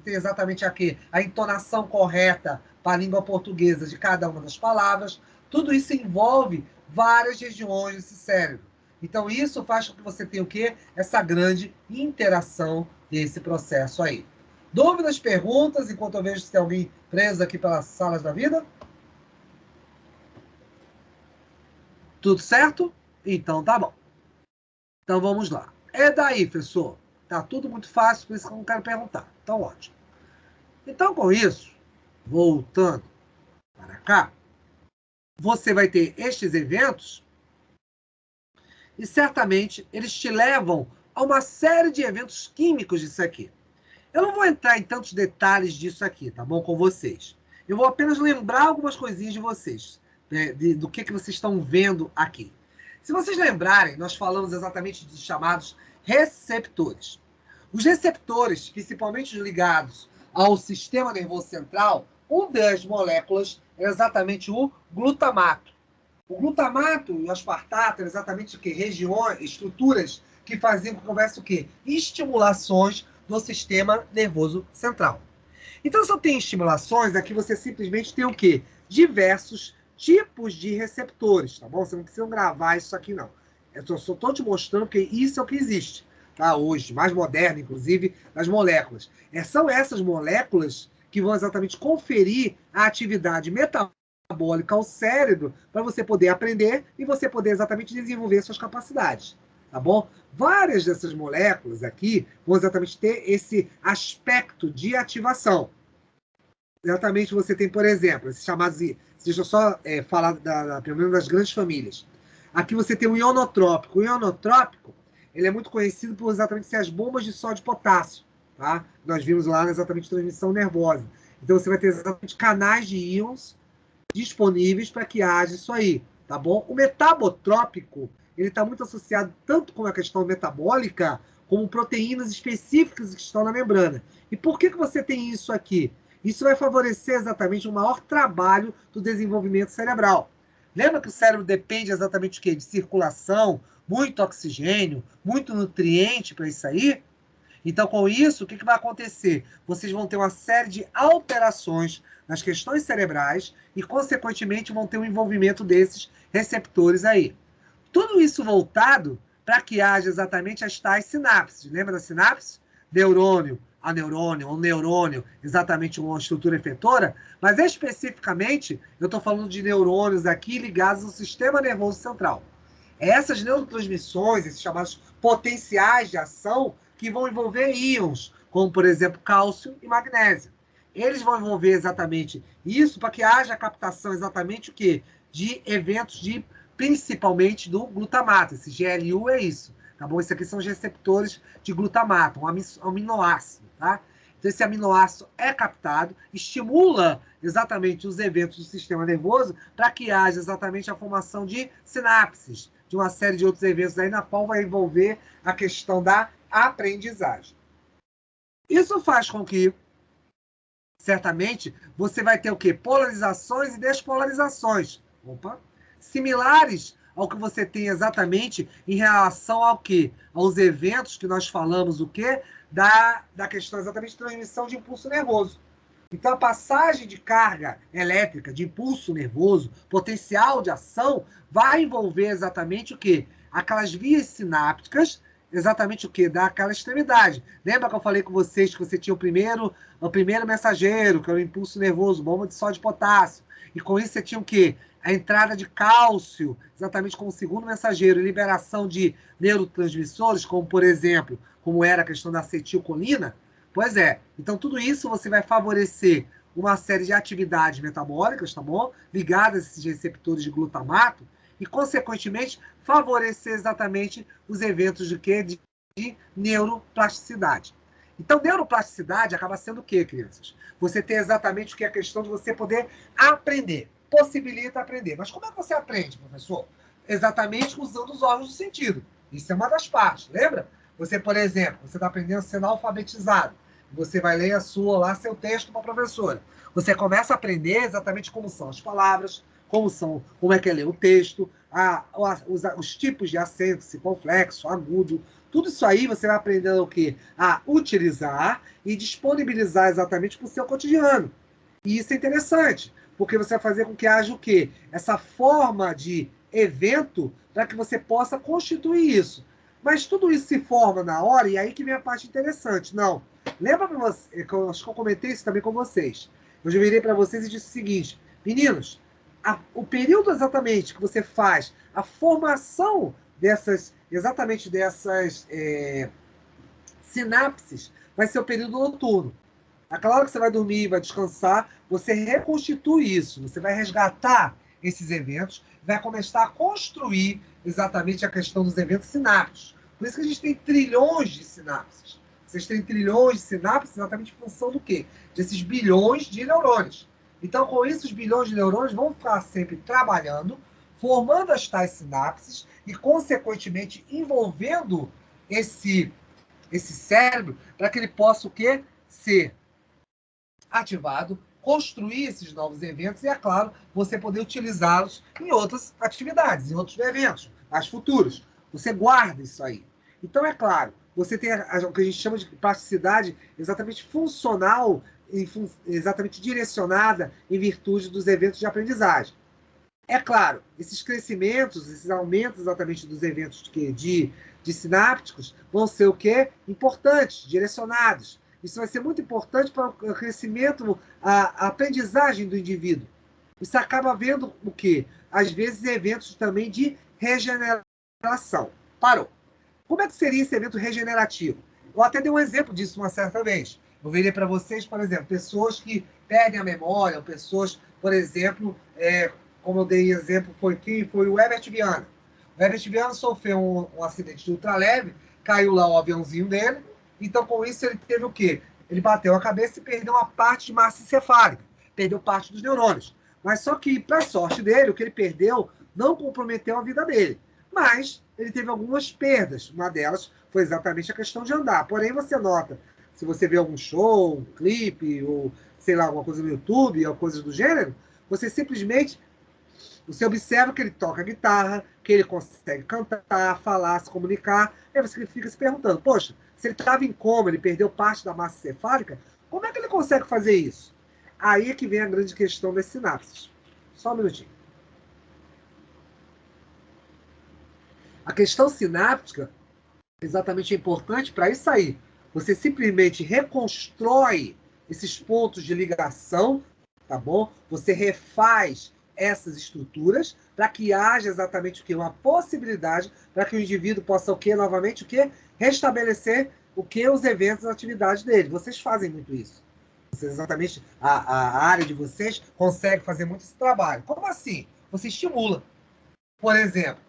ter exatamente aqui a entonação correta para a língua portuguesa de cada uma das palavras. Tudo isso envolve várias regiões desse cérebro. Então, isso faz com que você tenha o quê? Essa grande interação desse processo aí. Dúvidas, perguntas, enquanto eu vejo se tem alguém preso aqui pelas salas da vida? Tudo certo? Então, tá bom. Então, vamos lá. É daí, professor. Tá tudo muito fácil, por isso que eu não quero perguntar. Então, ótimo. Então, com isso, voltando para cá, você vai ter estes eventos e certamente eles te levam a uma série de eventos químicos disso aqui. Eu não vou entrar em tantos detalhes disso aqui, tá bom, com vocês. Eu vou apenas lembrar algumas coisinhas de vocês, né, do que vocês estão vendo aqui. Se vocês lembrarem, nós falamos exatamente dos chamados receptores. Os receptores, principalmente ligados ao sistema nervoso central, uma das moléculas é exatamente o glutamato. O glutamato e o aspartato eram exatamente o quê? Regiões, estruturas que faziam com que houvesse o quê? Estimulações do sistema nervoso central. Então, se eu tenho estimulações, aqui você simplesmente tem o quê? Diversos tipos de receptores, tá bom? Você não precisa gravar isso aqui, não. Eu só estou te mostrando que isso é o que existe, tá? Hoje, mais moderno, inclusive, das moléculas. São essas moléculas que vão exatamente conferir a atividade metabólica ao cérebro para você poder aprender e você poder exatamente desenvolver suas capacidades, tá bom? Várias dessas moléculas aqui vão exatamente ter esse aspecto de ativação. Exatamente, você tem, por exemplo, esses chamados, deixa eu só falar pelo menos das grandes famílias. Aqui você tem o ionotrópico. O ionotrópico, ele é muito conhecido por exatamente ser as bombas de sódio e potássio, tá? Nós vimos lá exatamente transmissão nervosa. Então você vai ter exatamente canais de íons disponíveis para que haja isso aí, tá bom? O metabotrópico, ele está muito associado tanto com a questão metabólica, como proteínas específicas que estão na membrana. E por que você tem isso aqui? Isso vai favorecer exatamente um maior trabalho do desenvolvimento cerebral. Lembra que o cérebro depende exatamente de quê? De circulação, muito oxigênio, muito nutriente para isso aí? Então, com isso, o que vai acontecer? Vocês vão ter uma série de alterações nas questões cerebrais e, consequentemente, vão ter um envolvimento desses receptores aí. Tudo isso voltado para que haja exatamente as tais sinapses. Lembra da sinapse? Neurônio, aneurônio, um neurônio, exatamente uma estrutura efetora, mas especificamente eu estou falando de neurônios aqui ligados ao sistema nervoso central. Essas neurotransmissões, esses chamados potenciais de ação, que vão envolver íons, como, por exemplo, cálcio e magnésio. Eles vão envolver exatamente isso para que haja captação exatamente o quê? De eventos principalmente do glutamato. Esse GLU é isso, tá bom? Isso aqui são os receptores de glutamato, um aminoácido, tá? Então, esse aminoácido é captado, estimula exatamente os eventos do sistema nervoso para que haja exatamente a formação de sinapses, de uma série de outros eventos aí, na qual vai envolver a questão da aprendizagem. Isso faz com que, certamente, você vai ter o quê? Polarizações e despolarizações. Opa! Similares ao que você tem exatamente em relação ao quê? Aos eventos que nós falamos, o quê? Da questão exatamente de transmissão de impulso nervoso. Então, a passagem de carga elétrica, de impulso nervoso, potencial de ação, vai envolver exatamente o quê? Aquelas vias sinápticas, exatamente o quê? Daquela extremidade. Lembra que eu falei com vocês que você tinha o primeiro mensageiro, que era o impulso nervoso, bomba de sódio e potássio. E com isso você tinha o quê? A entrada de cálcio, exatamente como segundo mensageiro, e liberação de neurotransmissores, como, por exemplo, como era a questão da acetilcolina. Pois é. Então, tudo isso você vai favorecer uma série de atividades metabólicas, tá bom? Ligadas a esses receptores de glutamato e, consequentemente, favorecer exatamente os eventos de quê? De neuroplasticidade. Então, neuroplasticidade acaba sendo o quê, crianças? Você tem exatamente o que é a questão de você poder aprender. Possibilita aprender. Mas como é que você aprende, professor? Exatamente usando os órgãos do sentido. Isso é uma das partes, lembra? Você, por exemplo, você está aprendendo a ser alfabetizado. Você vai ler seu texto para a professora. Você começa a aprender exatamente como são as palavras, como é que é ler o texto, os tipos de acento, circunflexo, agudo. Tudo isso aí você vai aprendendo o quê? A utilizar e disponibilizar exatamente para o seu cotidiano. E isso é interessante, porque você vai fazer com que haja o quê? Essa forma de evento para que você possa constituir isso. Mas tudo isso se forma na hora, e aí que vem a parte interessante. Não. Lembra para você, que eu acho que eu comentei isso também com vocês. Eu já virei para vocês e disse o seguinte: meninos, o período exatamente que você faz a formação dessas sinapses vai ser o período noturno. Aquela hora que você vai dormir, vai descansar, você reconstitui isso, você vai resgatar esses eventos, vai começar a construir exatamente a questão dos eventos sinápticos. Por isso que a gente tem trilhões de sinapses. Vocês têm trilhões de sinapses exatamente em função do quê? Desses bilhões de neurônios. Então, com isso, os bilhões de neurônios vão ficar sempre trabalhando, formando as tais sinapses e, consequentemente, envolvendo esse cérebro para que ele possa o quê? Ser ativado, construir esses novos eventos e, é claro, você poder utilizá-los em outras atividades, em outros eventos mais futuros. Você guarda isso aí. Então, é claro, você tem o que a gente chama de plasticidade exatamente funcional, exatamente direcionada em virtude dos eventos de aprendizagem. É claro, esses crescimentos, esses aumentos exatamente dos eventos de sinápticos vão ser o quê? Importantes, direcionados. Isso vai ser muito importante para o crescimento, a aprendizagem do indivíduo. Você acaba vendo o quê? Às vezes, eventos também de regeneração. Parou. Como é que seria esse evento regenerativo? Eu até dei um exemplo disso uma certa vez. Eu virei para vocês, por exemplo, pessoas que perdem a memória, ou pessoas, por exemplo, como eu dei exemplo, quem foi o Herbert Viana. O Herbert Viana sofreu um acidente de ultraleve, caiu lá o aviãozinho dele, então com isso ele teve o quê? Ele bateu a cabeça e perdeu uma parte de massa encefálica, perdeu parte dos neurônios. Mas só que, para sorte dele, o que ele perdeu não comprometeu a vida dele. Mas ele teve algumas perdas. Uma delas foi exatamente a questão de andar. Porém, você nota, se você vê algum show, um clipe, ou sei lá, alguma coisa no YouTube, ou coisas do gênero, você simplesmente observa que ele toca guitarra, que ele consegue cantar, falar, se comunicar. Aí você fica se perguntando, poxa, se ele estava em coma, ele perdeu parte da massa encefálica, como é que ele consegue fazer isso? Aí é que vem a grande questão das sinapses. Só um minutinho. A questão sináptica exatamente é importante para isso aí. Você simplesmente reconstrói esses pontos de ligação, tá bom? Você refaz essas estruturas para que haja exatamente o quê? Uma possibilidade para que o indivíduo possa o quê? Novamente o quê? Restabelecer o que? Os eventos, as atividades dele. Vocês fazem muito isso. Vocês, exatamente, a área de vocês consegue fazer muito esse trabalho. Como assim? Você estimula. Por exemplo,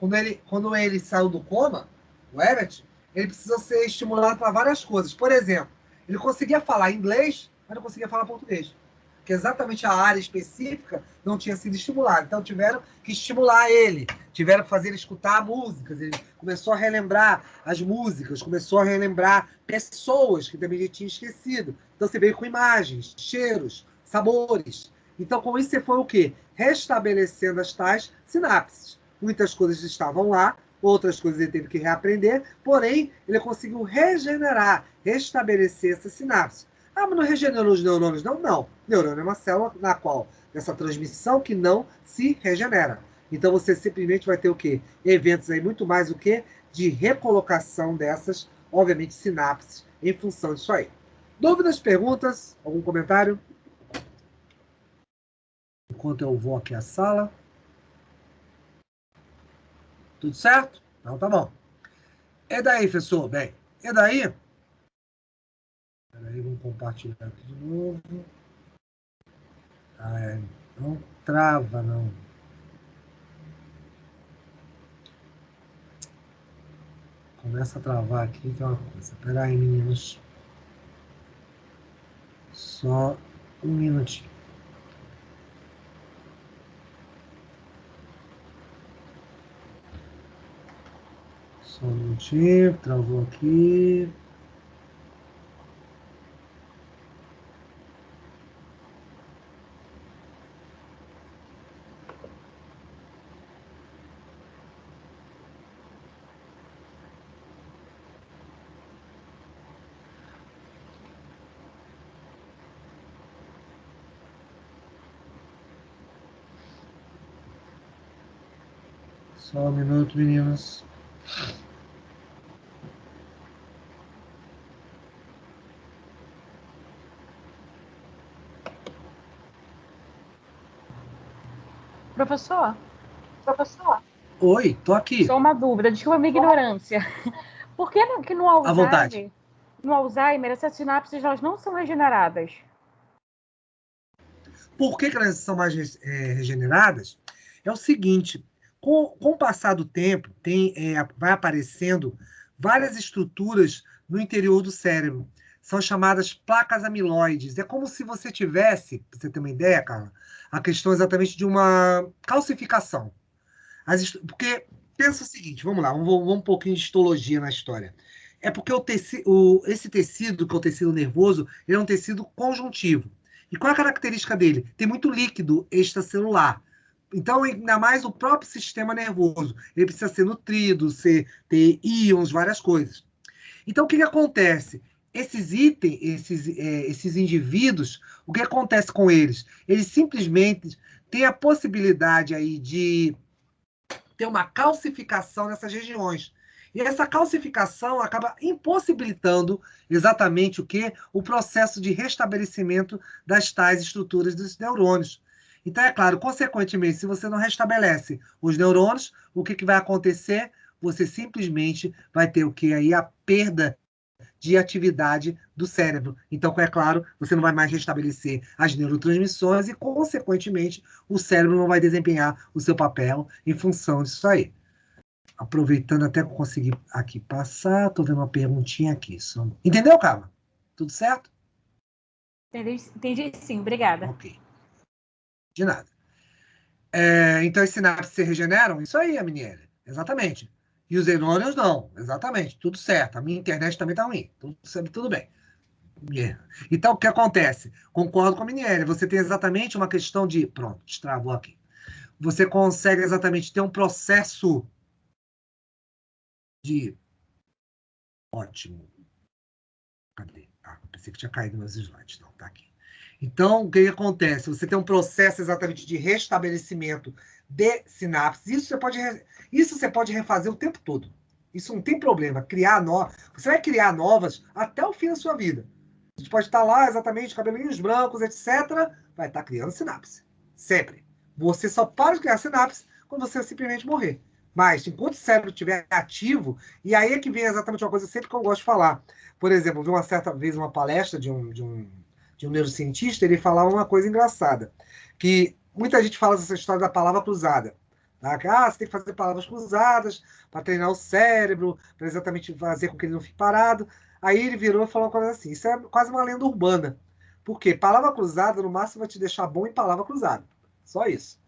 quando ele saiu do coma, o Herbert, ele precisou ser estimulado para várias coisas. Por exemplo, ele conseguia falar inglês, mas não conseguia falar português. Porque exatamente a área específica não tinha sido estimulada. Então tiveram que estimular ele, tiveram que fazer ele escutar músicas. Ele começou a relembrar as músicas, começou a relembrar pessoas que também já tinha esquecido. Então você veio com imagens, cheiros, sabores. Então com isso você foi o quê? Restabelecendo as tais sinapses. Muitas coisas estavam lá, outras coisas ele teve que reaprender, porém, ele conseguiu regenerar, restabelecer essa sinapse. Ah, mas não regenerou os neurônios? Não, não. Neurônio é uma célula na qual, essa transmissão que não se regenera. Então, você simplesmente vai ter o quê? Eventos aí muito mais o quê? De recolocação dessas, obviamente, sinapses em função disso aí. Dúvidas, perguntas? Algum comentário? Enquanto eu vou aqui à sala. Tudo certo? Então tá bom. E daí, professor? Bem, e daí? Peraí, vamos compartilhar aqui de novo. Não trava, não. Começa a travar aqui, que é uma coisa. Peraí, meninos. Só um minutinho. Só um minutinho, travou aqui. Só um minuto, meninos. Professor, Oi, tô aqui. só uma dúvida, desculpa a minha ignorância. Por que que no À vontade. Alzheimer, essas sinapses elas não são regeneradas? Por que elas são mais regeneradas? É o seguinte, com o passar do tempo, vai aparecendo várias estruturas no interior do cérebro. São chamadas placas amiloides. É como se você tivesse, para você ter uma ideia, Carla, a questão exatamente de uma calcificação. Porque, pensa o seguinte, vamos lá, vamos um pouquinho de histologia na história. É porque esse tecido, que é o tecido nervoso, ele é um tecido conjuntivo. E qual é a característica dele? Tem muito líquido extracelular. Então, ainda mais o próprio sistema nervoso. Ele precisa ser nutrido, ter íons, várias coisas. Então, o que acontece? Esses itens, esses indivíduos, o que acontece com eles? Eles simplesmente têm a possibilidade aí de ter uma calcificação nessas regiões. E essa calcificação acaba impossibilitando exatamente o quê? O processo de restabelecimento das tais estruturas dos neurônios. Então, é claro, consequentemente, se você não restabelece os neurônios, o que vai acontecer? Você simplesmente vai ter o quê? Aí a perda de atividade do cérebro. Então, é claro, você não vai mais restabelecer as neurotransmissões e, consequentemente, o cérebro não vai desempenhar o seu papel em função disso aí. Aproveitando até que eu consegui aqui passar, estou vendo uma perguntinha aqui. Entendeu, Carla? Tudo certo? Entendi sim, obrigada. Ok. De nada. Então, as sinapses se regeneram? Isso aí, a Miniele. Exatamente. E os neurônios não. Exatamente. Tudo certo. A minha internet também está ruim. Tudo bem. Então, o que acontece? Concordo com a Miniele. Você tem exatamente uma questão de... Pronto, destravou aqui. Você consegue exatamente ter um processo de... Ótimo. Cadê? Pensei que tinha caído meus slides. Não, tá aqui. Então, o que acontece? Você tem um processo exatamente de restabelecimento de sinapses. Isso você pode refazer o tempo todo. Isso não tem problema. Você vai criar novas até o fim da sua vida. A gente pode estar lá exatamente, cabelinhos brancos, etc. Vai estar criando sinapse. Sempre. Você só para de criar sinapse quando você simplesmente morrer. Mas, enquanto o cérebro estiver ativo, e aí é que vem exatamente uma coisa sempre que eu gosto de falar. Por exemplo, eu vi uma certa vez uma palestra de um neurocientista, ele falava uma coisa engraçada, que muita gente fala essa história da palavra cruzada. Tá? Que, você tem que fazer palavras cruzadas para treinar o cérebro, para exatamente fazer com que ele não fique parado. Aí ele virou e falou uma coisa assim, isso é quase uma lenda urbana. Por quê? Palavra cruzada, no máximo, vai te deixar bom em palavra cruzada. Só isso.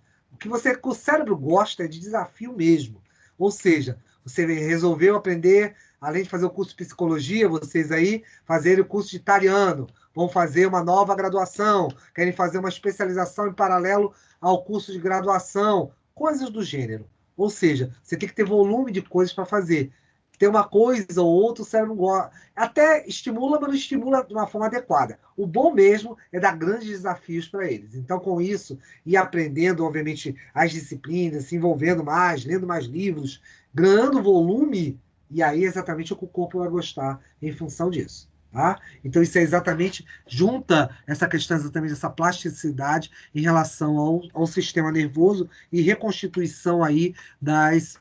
O cérebro gosta é de desafio mesmo. Ou seja, você resolveu aprender, além de fazer o curso de psicologia, vocês aí fazerem o curso de italiano, vão fazer uma nova graduação, querem fazer uma especialização em paralelo ao curso de graduação, coisas do gênero. Ou seja, você tem que ter volume de coisas para fazer. Ter uma coisa ou outra, o cérebro não gosta. Até estimula, mas não estimula de uma forma adequada. O bom mesmo é dar grandes desafios para eles. Então, com isso, ir aprendendo, obviamente, as disciplinas, se envolvendo mais, lendo mais livros, ganhando volume, e aí exatamente o que o corpo vai gostar em função disso. Tá? Então, isso é exatamente, junta essa questão exatamente dessa plasticidade em relação ao sistema nervoso e reconstituição aí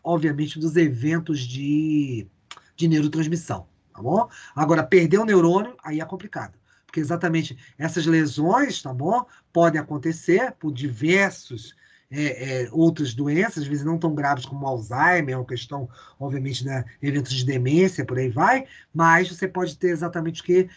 obviamente, dos eventos de neurotransmissão, tá bom? Agora, perder o neurônio, aí é complicado. Porque exatamente essas lesões, tá bom? Podem acontecer por diversos outras doenças, às vezes não tão graves como Alzheimer, uma questão, obviamente, né, eventos de demência, por aí vai, mas você pode ter exatamente o que?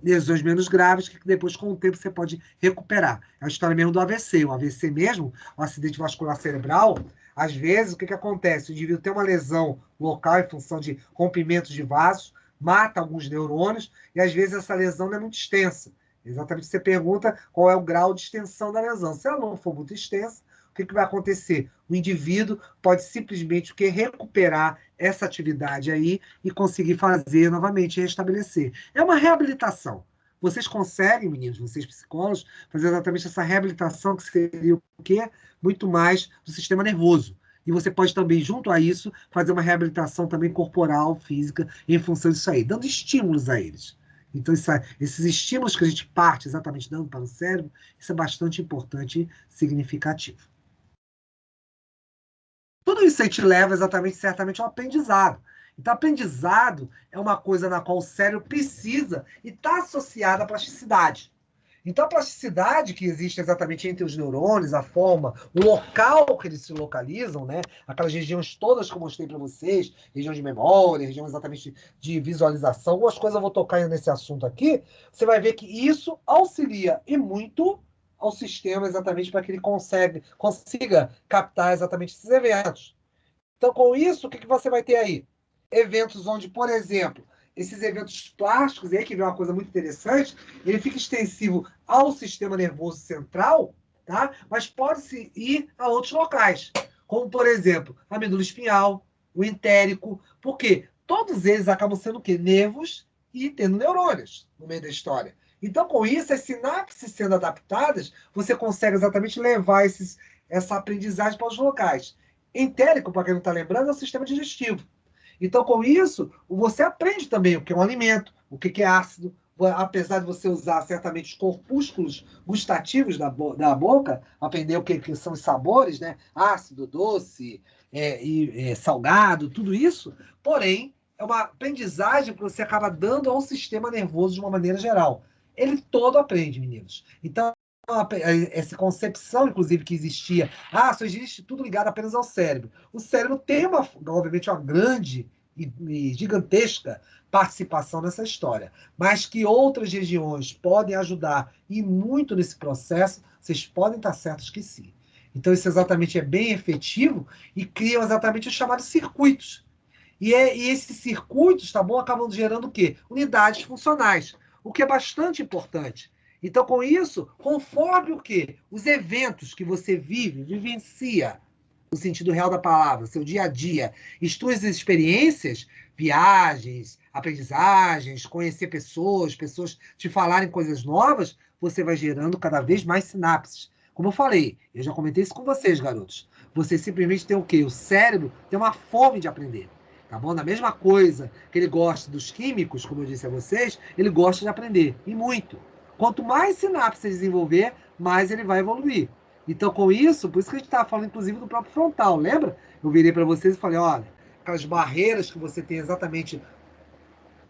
Lesões menos graves, que depois, com o tempo, você pode recuperar. É a história mesmo do AVC. O AVC mesmo, o acidente vascular cerebral, às vezes, o que acontece? O indivíduo tem uma lesão local em função de rompimento de vasos, mata alguns neurônios, e às vezes essa lesão não é muito extensa. Exatamente, você pergunta qual é o grau de extensão da lesão. Se ela não for muito extensa, o que vai acontecer? O indivíduo pode simplesmente recuperar essa atividade aí e conseguir fazer novamente, restabelecer. É uma reabilitação. Vocês conseguem, meninos, vocês psicólogos, fazer exatamente essa reabilitação, que seria o quê? Muito mais do sistema nervoso. E você pode também, junto a isso, fazer uma reabilitação também corporal, física, em função disso aí, dando estímulos a eles. Então, esses estímulos que a gente parte exatamente dando para o cérebro, isso é bastante importante e significativo. Tudo isso aí te leva exatamente, certamente, ao aprendizado. Então, aprendizado é uma coisa na qual o cérebro precisa e está associada à plasticidade. Então, a plasticidade que existe exatamente entre os neurônios, a forma, o local que eles se localizam, né? Aquelas regiões todas que eu mostrei para vocês, região de memória, região exatamente de visualização, algumas coisas eu vou tocar nesse assunto aqui, você vai ver que isso auxilia e muito ao sistema exatamente para que ele consiga captar exatamente esses eventos. Então, com isso, o que você vai ter aí? Eventos onde, por exemplo, esses eventos plásticos, e aí que vem uma coisa muito interessante, ele fica extensivo ao sistema nervoso central, tá? Mas pode-se ir a outros locais, como, por exemplo, a medula espinhal, o entérico, porque todos eles acabam sendo o quê? Nervos e tendo neurônios no meio da história. Então, com isso, as sinapses sendo adaptadas, você consegue exatamente levar essa aprendizagem para os locais. Entérico, para quem não está lembrando, é o sistema digestivo. Então, com isso, você aprende também o que é um alimento, o que é ácido, apesar de você usar certamente os corpúsculos gustativos da boca, aprender o que são os sabores, né? Ácido, doce, salgado, tudo isso, porém, é uma aprendizagem que você acaba dando ao sistema nervoso de uma maneira geral. Ele todo aprende, meninos. Então, essa concepção, inclusive, que existia, só existe tudo ligado apenas ao cérebro. O cérebro tem, obviamente, uma grande e gigantesca participação nessa história, mas que outras regiões podem ajudar e muito nesse processo, vocês podem estar certos que sim. Então, isso exatamente é bem efetivo e criam exatamente os chamados circuitos. E esses circuitos, tá bom, acabam gerando o quê? Unidades funcionais, o que é bastante importante. Então, com isso, conforme o quê? Os eventos que você vivencia, no sentido real da palavra, seu dia a dia, e suas experiências, viagens, aprendizagens, conhecer pessoas te falarem coisas novas, você vai gerando cada vez mais sinapses. Como eu falei, eu já comentei isso com vocês, garotos. Você simplesmente tem o quê? O cérebro tem uma fome de aprender. Tá bom? Da mesma coisa que ele gosta dos químicos, como eu disse a vocês, ele gosta de aprender, e muito. Quanto mais sinapses ele desenvolver, mais ele vai evoluir. Então, com isso, por isso que a gente estava falando, inclusive, do próprio frontal, lembra? Eu virei para vocês e falei, olha, aquelas barreiras que você tem exatamente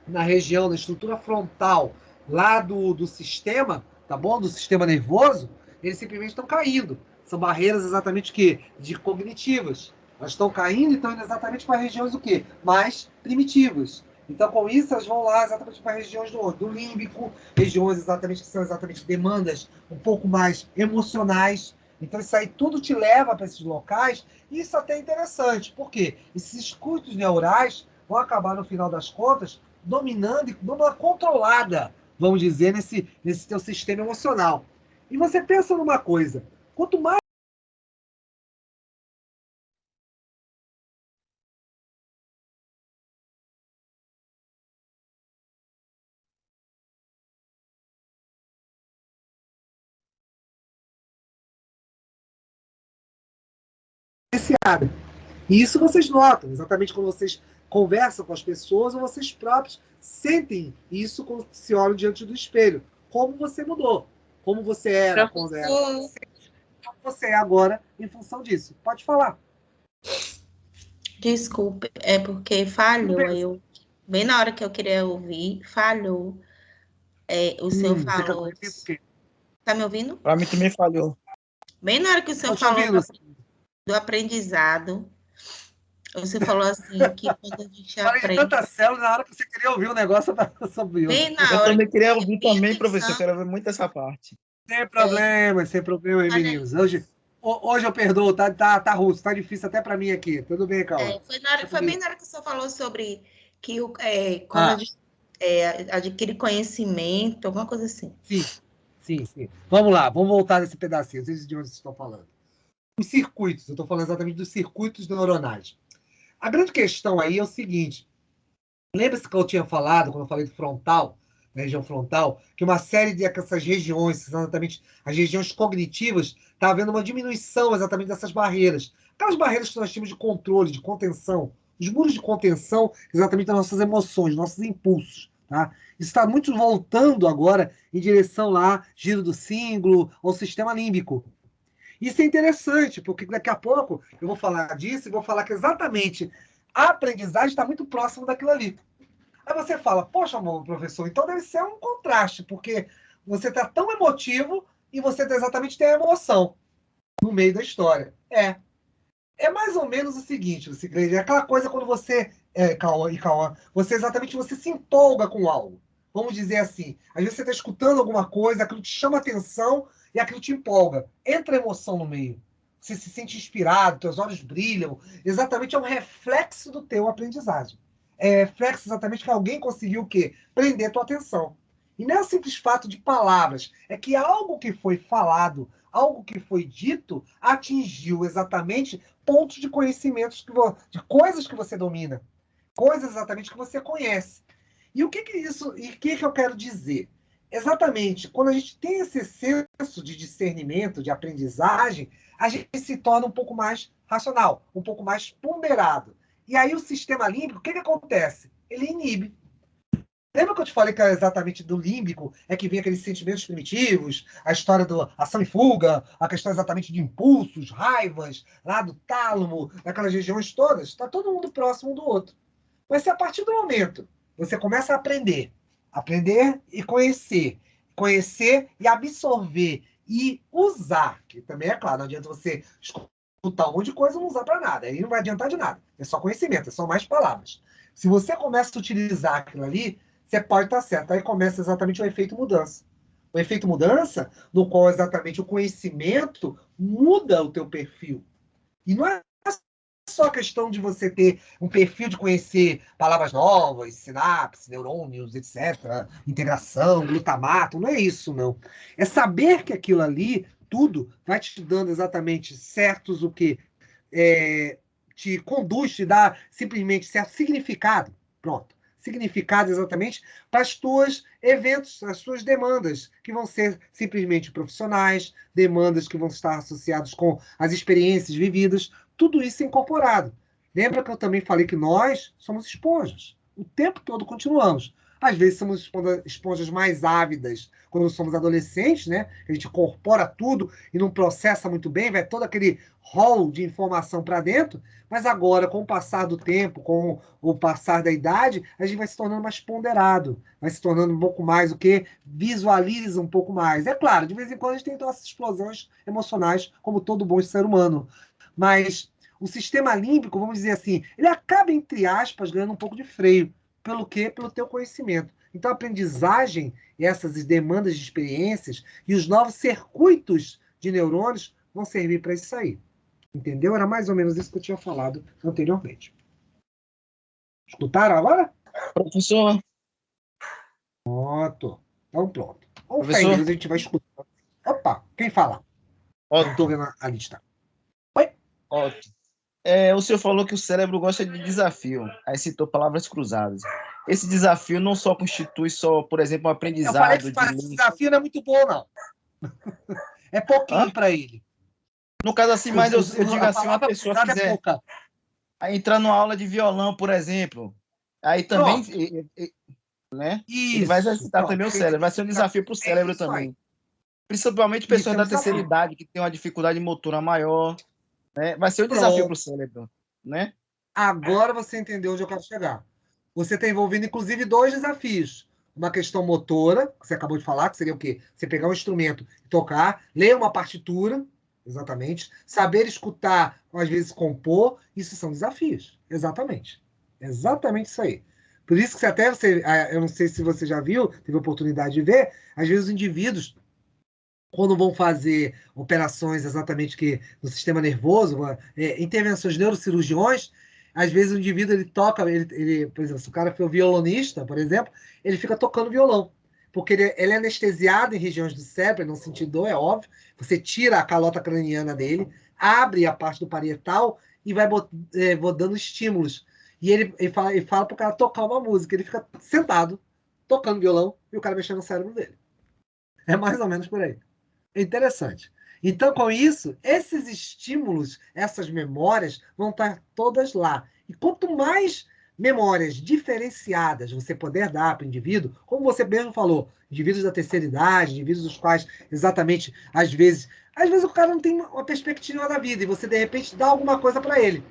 na região, na estrutura frontal, lá do sistema, tá bom? Do sistema nervoso, eles simplesmente estão caindo. São barreiras exatamente o quê? De cognitivas. Elas estão caindo e estão indo exatamente para regiões o quê? Mais primitivas. Então, com isso, elas vão lá exatamente para regiões do límbico, regiões exatamente que são exatamente demandas um pouco mais emocionais. Então, isso aí tudo te leva para esses locais, e isso até é interessante, porque esses circuitos neurais vão acabar, no final das contas, dominando e dando uma controlada, vamos dizer, nesse teu sistema emocional. E você pensa numa coisa, quanto mais diferenciada. E isso vocês notam, exatamente quando vocês conversam com as pessoas, ou vocês próprios sentem isso quando se olham diante do espelho. Como você mudou, como você era quando era, como você é agora em função disso. Pode falar. Desculpe, é porque falhou. Bem na hora que eu queria ouvir, falhou. O senhor falou. Tá me ouvindo? Para mim também falhou. Bem na hora que o senhor falou do aprendizado, você falou assim que quando a gente aprende. Tanta célula na hora que você queria ouvir o negócio sobre bem na eu hora também queria ouvir também, professor. Eu quero ouvir muito essa parte. Sem problema, meninos. Hoje eu perdoo, tá russo, tá difícil até para mim aqui. Tudo bem, Cauã? Foi bem na hora que o senhor falou sobre que quando a gente adquire conhecimento, alguma coisa assim. Sim. Vamos lá, vamos voltar nesse pedacinho. Não sei de onde vocês estão falando. Os circuitos, eu estou falando exatamente dos circuitos neuronais. A grande questão aí é o seguinte: lembra-se que eu tinha falado, quando eu falei do frontal, da região frontal, que uma série dessas regiões, exatamente as regiões cognitivas, está havendo uma diminuição exatamente dessas barreiras. Aquelas barreiras que nós tínhamos de controle, de contenção, os muros de contenção exatamente das nossas emoções, nossos impulsos. Tá? Isso está muito voltando agora em direção lá, giro do cíngulo, ao sistema límbico. Isso é interessante, porque daqui a pouco eu vou falar disso e vou falar que exatamente a aprendizagem está muito próximo daquilo ali. Aí você fala, poxa, amor, professor, então deve ser um contraste, porque você está tão emotivo e você exatamente tem a emoção no meio da história. É mais ou menos o seguinte, é aquela coisa quando você, Cauã, você se empolga com algo. Vamos dizer assim, às vezes você está escutando alguma coisa, aquilo te chama atenção e aquilo te empolga. Entra emoção no meio. Você se sente inspirado, teus olhos brilham. Exatamente é um reflexo do teu aprendizagem. reflexo exatamente que alguém conseguiu o quê? Prender a tua atenção. E não é o simples fato de palavras, é que algo que foi falado, algo que foi dito, atingiu exatamente pontos de conhecimentos, de coisas que você domina, coisas exatamente que você conhece. E o que que isso, e o que que eu quero dizer? Exatamente, quando a gente tem esse senso de discernimento, de aprendizagem, a gente se torna um pouco mais racional, um pouco mais ponderado. E aí o sistema límbico, o que que acontece? Ele inibe. Lembra que eu te falei que exatamente do límbico é que vem aqueles sentimentos primitivos, a história do ação e fuga, a questão exatamente de impulsos, raivas, lá do tálamo, daquelas regiões todas? Está todo mundo próximo um do outro. Mas se a partir do momento você começa a aprender e conhecer e absorver e usar, que também é claro, não adianta você escutar um monte de coisa e não usar para nada, aí não vai adiantar de nada, é só conhecimento, é só mais palavras. Se você começa a utilizar aquilo ali, você pode estar certo, aí começa exatamente o efeito mudança. O efeito mudança, no qual exatamente o conhecimento muda o teu perfil. E não é só questão de você ter um perfil de conhecer palavras novas, sinapses, neurônios, etc., integração, glutamato, não é isso, não. É saber que aquilo ali, tudo, vai te dando exatamente certos o que te conduz, te dá simplesmente certo significado. Pronto. Significado exatamente para os teus eventos, as suas demandas, que vão ser simplesmente profissionais, demandas que vão estar associadas com as experiências vividas, tudo isso é incorporado. Lembra que eu também falei que nós somos esponjas. O tempo todo continuamos. Às vezes somos esponjas mais ávidas quando somos adolescentes, né? A gente incorpora tudo e não processa muito bem, vai todo aquele rol de informação para dentro, mas agora, com o passar do tempo, com o passar da idade, a gente vai se tornando mais ponderado, vai se tornando um pouco mais o que visualiza um pouco mais. É claro, de vez em quando a gente tem essas explosões emocionais, como todo bom ser humano, mas o sistema límbico, vamos dizer assim, ele acaba, entre aspas, ganhando um pouco de freio. Pelo quê? Pelo teu conhecimento. Então, a aprendizagem, essas demandas de experiências e os novos circuitos de neurônios vão servir para isso aí. Entendeu? Era mais ou menos isso que eu tinha falado anteriormente. Escutaram agora? Professor, Pronto. Então, pronto. Vamos Professor? a gente vai escutar. Opa, quem fala? Não estou vendo a lista. Oi? Ótimo. O senhor falou que o cérebro gosta de desafio. Aí citou palavras cruzadas. Esse desafio não só constitui por exemplo, um Eu aprendizado falei que esse desafio não é muito bom, não. É pouquinho para ele. No caso assim, mas eu digo assim, uma pessoa cruzada quiser é pouca. aí entrar numa aula de violão, por exemplo, aí também, né? Ele vai exercitar também o cérebro, vai ser um desafio para o cérebro também. Principalmente pessoas da terceira idade, que tem uma dificuldade motora maior, né? Vai ser um desafio para o cérebro, né? Agora você entendeu onde eu quero chegar. Você está envolvendo, inclusive, dois desafios. Uma questão motora, que você acabou de falar, que seria o quê? Você pegar um instrumento e tocar, ler uma partitura, exatamente, saber escutar, às vezes compor, isso são desafios. Exatamente. Exatamente isso aí. Por isso que eu não sei se você já viu, teve oportunidade de ver, às vezes os indivíduos, quando vão fazer operações exatamente que no sistema nervoso, intervenções neurocirurgiões, às vezes o indivíduo ele toca, por exemplo, se o cara for violonista, por exemplo, ele fica tocando violão, porque ele é anestesiado em regiões do cérebro, ele não sente dor, é óbvio. Você tira a calota craniana dele, abre a parte do parietal e vai dando estímulos. E ele fala para o cara tocar uma música, ele fica sentado, tocando violão, e o cara mexendo no cérebro dele. É mais ou menos por aí. É interessante. Então, com isso, esses estímulos, essas memórias vão estar todas lá. E quanto mais memórias diferenciadas você puder dar para o indivíduo, como você mesmo falou, indivíduos da terceira idade, indivíduos dos quais exatamente, às vezes o cara não tem uma perspectiva da vida e você, de repente, dá alguma coisa para ele.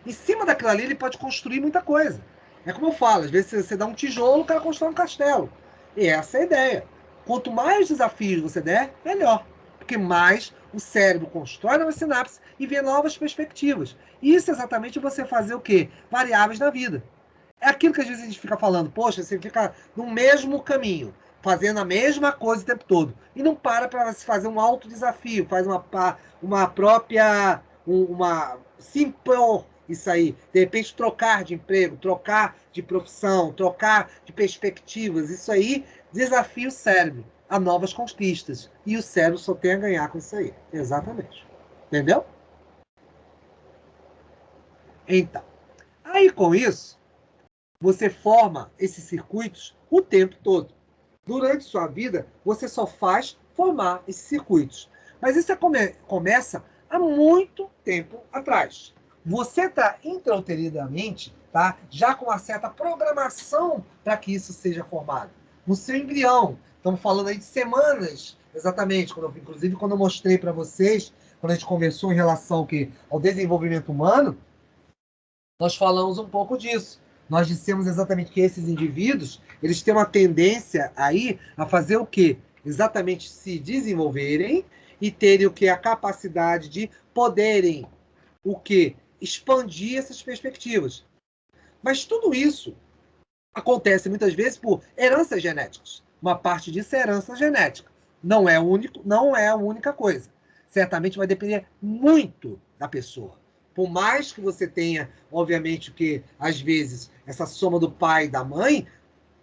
Em cima daquilo ali, ele pode construir muita coisa. É como eu falo, às vezes você dá um tijolo, o cara constrói um castelo. E essa é a ideia. Quanto mais desafios você der, melhor. Porque mais o cérebro constrói novas sinapses e vê novas perspectivas. Isso é exatamente você fazer o quê? Variáveis na vida. É aquilo que às vezes a gente fica falando, poxa, você fica no mesmo caminho, fazendo a mesma coisa o tempo todo. E não para se fazer um alto desafio, faz uma própria, uma se impor isso aí. De repente, trocar de emprego, trocar de profissão, trocar de perspectivas. Isso aí desafia o cérebro a novas conquistas. E o cérebro só tem a ganhar com isso aí. Exatamente. Entendeu? Então, aí com isso, você forma esses circuitos o tempo todo. Durante sua vida, você só faz formar esses circuitos. Mas isso começa há muito tempo atrás. Você está intrauteridamente, tá, já com uma certa programação para que isso seja formado. No seu embrião, estamos falando aí de semanas, exatamente, inclusive quando eu mostrei para vocês, quando a gente conversou em relação ao desenvolvimento humano, nós falamos um pouco disso. Nós dissemos exatamente que esses indivíduos, eles têm uma tendência aí a fazer o quê? Exatamente se desenvolverem e terem o quê? A capacidade de poderem o quê? Expandir essas perspectivas. Mas tudo isso acontece muitas vezes por heranças genéticas. Uma parte disso é herança genética. Não é a única coisa. Certamente vai depender muito da pessoa. Por mais que você tenha, obviamente, que às vezes essa soma do pai e da mãe,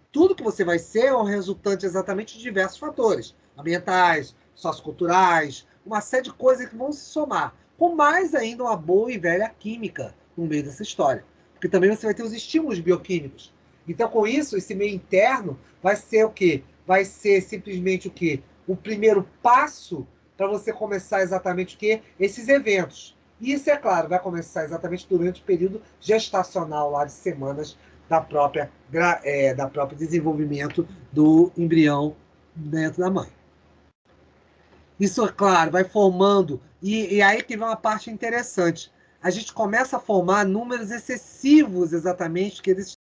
tudo que você vai ser é um resultante exatamente de diversos fatores, ambientais, socioculturais, uma série de coisas que vão se somar, com mais ainda uma boa e velha química no meio dessa história. Porque também você vai ter os estímulos bioquímicos. Então, com isso, esse meio interno vai ser o quê? Vai ser simplesmente o quê? O primeiro passo para você começar exatamente o quê? Esses eventos. E isso, é claro, vai começar exatamente durante o período gestacional lá de semanas da própria desenvolvimento do embrião dentro da mãe. Isso, é claro, vai formando. E aí que vem uma parte interessante. A gente começa a formar números excessivos, exatamente, que eles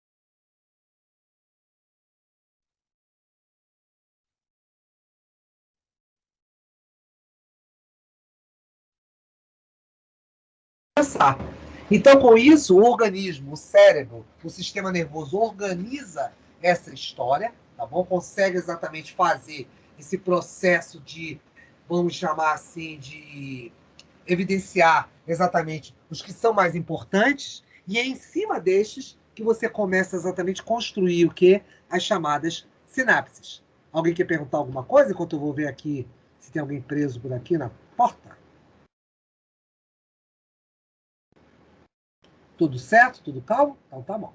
pensar. Então, com isso, o organismo, o cérebro, o sistema nervoso organiza essa história, tá bom? Consegue exatamente fazer esse processo de, vamos chamar assim, de evidenciar exatamente os que são mais importantes, e é em cima destes que você começa exatamente a construir o quê? As chamadas sinapses. Alguém quer perguntar alguma coisa enquanto eu vou ver aqui se tem alguém preso por aqui na porta? Tudo certo? Tudo calmo? Então tá bom.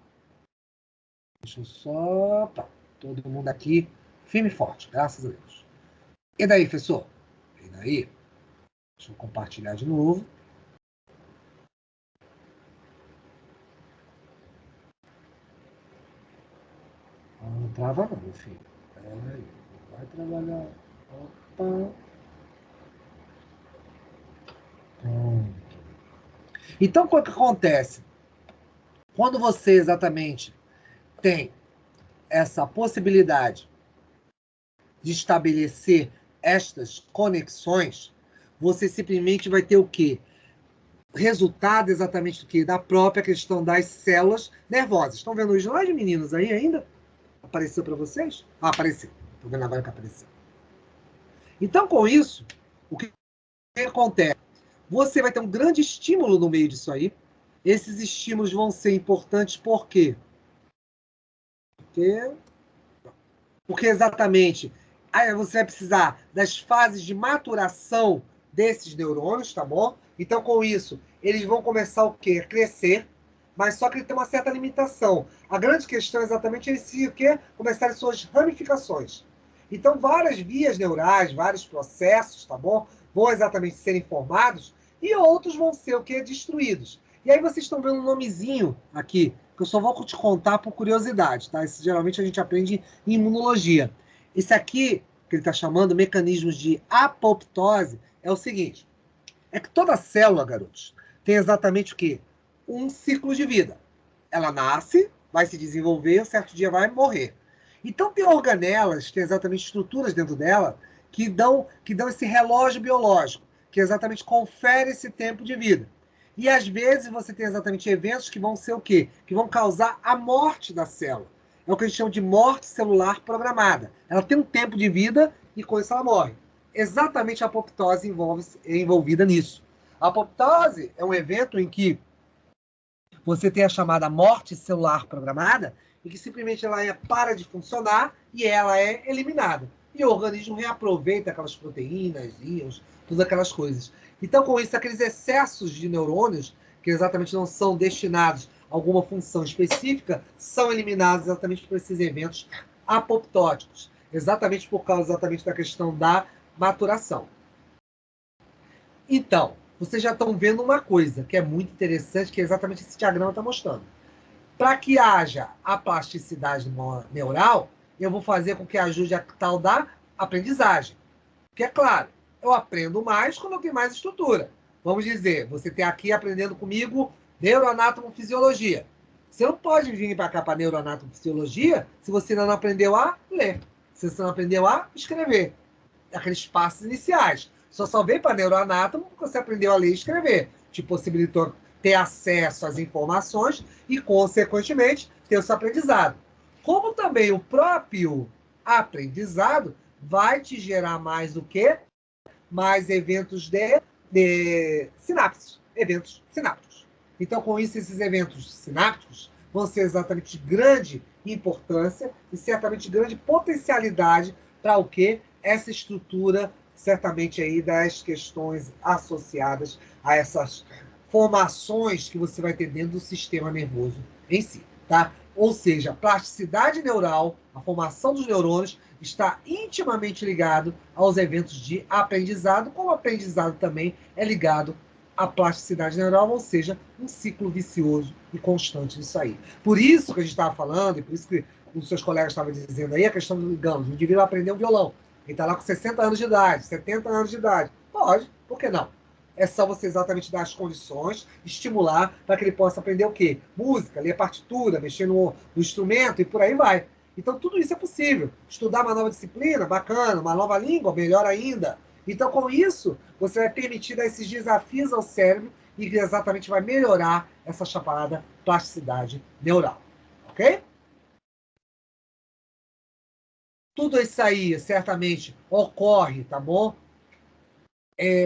Deixa eu só... Tá. Todo mundo aqui firme e forte, graças a Deus. E daí, professor? E daí? Deixa eu compartilhar de novo. Não trava não, meu filho. Peraí. Vai trabalhar. Opa. Então, o que acontece? Quando você exatamente tem essa possibilidade de estabelecer estas conexões, você simplesmente vai ter o quê? Resultado exatamente do quê? Da própria questão das células nervosas. Estão vendo os slides, meninos, aí ainda? Apareceu para vocês? Ah, apareceu. Estou vendo agora que apareceu. Então, com isso, o que acontece? Você vai ter um grande estímulo no meio disso aí. Esses estímulos vão ser importantes por quê? Porque exatamente aí você vai precisar das fases de maturação desses neurônios, tá bom? Então, com isso, eles vão começar o quê? A crescer, mas só que ele tem uma certa limitação. A grande questão é exatamente eles o quê? Começarem suas ramificações. Então, várias vias neurais, vários processos, tá bom? Vão exatamente serem formados e outros vão ser o quê? Destruídos. E aí vocês estão vendo um nomezinho aqui, que eu só vou te contar por curiosidade, tá? Isso geralmente a gente aprende em imunologia. Esse aqui, que ele está chamando mecanismos de apoptose, é o seguinte. É que toda célula, garotos, tem exatamente o quê? Um ciclo de vida. Ela nasce, vai se desenvolver, um certo dia vai morrer. Então tem organelas, tem exatamente estruturas dentro dela que dão esse relógio biológico, que exatamente confere esse tempo de vida. E às vezes você tem exatamente eventos que vão ser o quê? Que vão causar a morte da célula. É o que a gente chama de morte celular programada. Ela tem um tempo de vida e com isso ela morre. Exatamente a apoptose é envolvida nisso. A apoptose é um evento em que você tem a chamada morte celular programada, e que simplesmente ela para de funcionar e ela é eliminada. E o organismo reaproveita aquelas proteínas, íons, todas aquelas coisas. Então, com isso, aqueles excessos de neurônios, que exatamente não são destinados a alguma função específica, são eliminados exatamente por esses eventos apoptóticos, exatamente por causa exatamente da questão da maturação. Então, vocês já estão vendo uma coisa que é muito interessante, que é exatamente esse diagrama está mostrando. Para que haja a plasticidade neural, eu vou fazer com que ajude a tal da aprendizagem. Porque, é claro, eu aprendo mais quando eu tenho mais estrutura. Vamos dizer, você tem aqui aprendendo comigo neuroanatomofisiologia. Você não pode vir para cá para neuroanatomofisiologia se você ainda não aprendeu a ler, se você não aprendeu a escrever. Aqueles passos iniciais. Só vem para neuroanátomo porque você aprendeu a ler e escrever. Te possibilitou ter acesso às informações e, consequentemente, ter o seu aprendizado. Como também o próprio aprendizado vai te gerar mais o quê? Mais eventos de sinapses, eventos sinápticos. Então, com isso, esses eventos sinápticos vão ser exatamente de grande importância e certamente de grande potencialidade para o quê? Essa estrutura, certamente aí das questões associadas a essas formações que você vai ter dentro do sistema nervoso em si, tá? Ou seja, a plasticidade neural, a formação dos neurônios, está intimamente ligado aos eventos de aprendizado, como o aprendizado também é ligado à plasticidade neural, ou seja, um ciclo vicioso e constante disso aí. Por isso que a gente estava falando, e por isso que os seus colegas estavam dizendo aí, a questão do, digamos, o indivíduo aprender um violão. Ele está lá com 60 anos de idade, 70 anos de idade. Pode, por que não? É só você exatamente dar as condições, estimular para que ele possa aprender o quê? Música, ler partitura, mexer no instrumento e por aí vai. Então, tudo isso é possível. Estudar uma nova disciplina, bacana, uma nova língua, melhor ainda. Então, com isso, você vai permitir dar esses desafios ao cérebro e que exatamente vai melhorar essa chamada plasticidade neural. Ok? Tudo isso aí, certamente, ocorre, tá bom?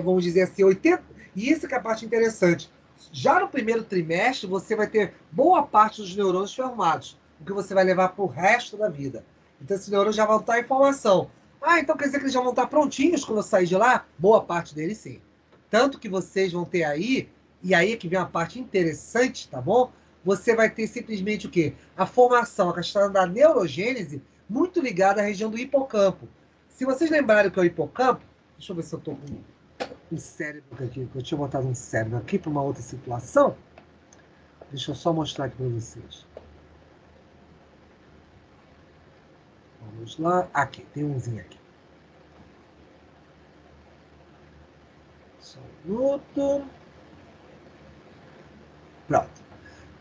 Vamos dizer assim, 80... E isso que é a parte interessante. Já no primeiro trimestre, você vai ter boa parte dos neurônios formados, o que você vai levar para o resto da vida. Então, esses neurônios já vão estar em formação. Ah, então quer dizer que eles já vão estar prontinhos quando eu sair de lá? Boa parte deles, sim. Tanto que vocês vão ter aí, e aí é que vem uma parte interessante, tá bom? Você vai ter simplesmente o quê? A formação, a questão da neurogênese, muito ligada à região do hipocampo. Se vocês lembrarem o que é o hipocampo, deixa eu ver se eu estou com um cérebro aqui, eu tinha botado um cérebro aqui para uma outra situação. Deixa eu só mostrar aqui para vocês. Vamos lá. Aqui, tem umzinho aqui. Só um minuto. Pronto.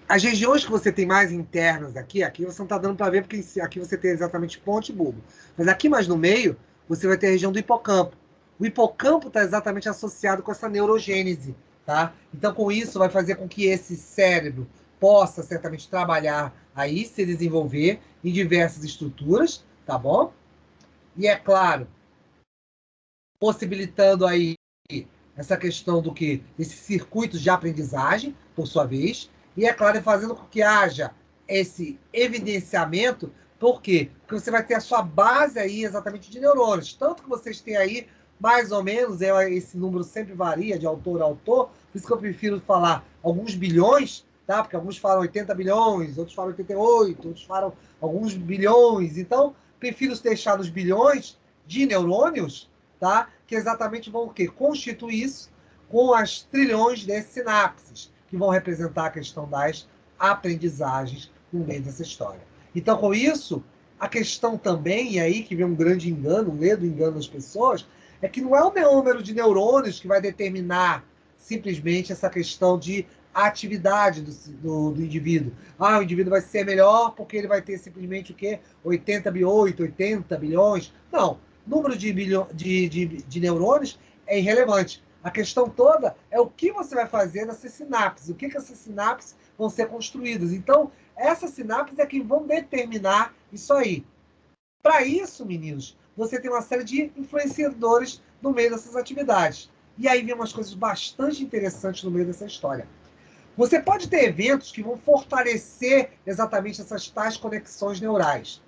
As regiões que você tem mais internas aqui você não está dando para ver, porque aqui você tem exatamente ponte e bulbo. Mas aqui mais no meio, você vai ter a região do hipocampo. O hipocampo está exatamente associado com essa neurogênese, tá? Então, com isso, vai fazer com que esse cérebro possa certamente trabalhar aí, se desenvolver em diversas estruturas, tá bom? E, é claro, possibilitando aí essa questão do que? Esses circuitos de aprendizagem, por sua vez, e, é claro, fazendo com que haja esse evidenciamento. Por quê? Porque você vai ter a sua base aí exatamente de neurônios. Tanto que vocês têm aí, mais ou menos, esse número sempre varia de autor a autor, por isso que eu prefiro falar alguns bilhões, tá? Porque alguns falam 80 bilhões, outros falam 88, outros falam alguns bilhões. Então, prefiro deixar nos bilhões de neurônios, tá? Que exatamente vão o quê? Constituir isso com as trilhões de sinapses, que vão representar a questão das aprendizagens no meio dessa história. Então, com isso, a questão também, e aí que vem um grande engano, um ledo engano das pessoas, é que não é o número de neurônios que vai determinar simplesmente essa questão de atividade do indivíduo. Ah, o indivíduo vai ser melhor porque ele vai ter simplesmente o quê? 80 bilhões. Não, número de neurônios é irrelevante. A questão toda é o que você vai fazer nessas sinapses, o que essas sinapses vão ser construídas. Então, essas sinapses é que vão determinar isso aí. Para isso, meninos, você tem uma série de influenciadores no meio dessas atividades. E aí vem umas coisas bastante interessantes no meio dessa história. Você pode ter eventos que vão fortalecer exatamente essas tais conexões neurais.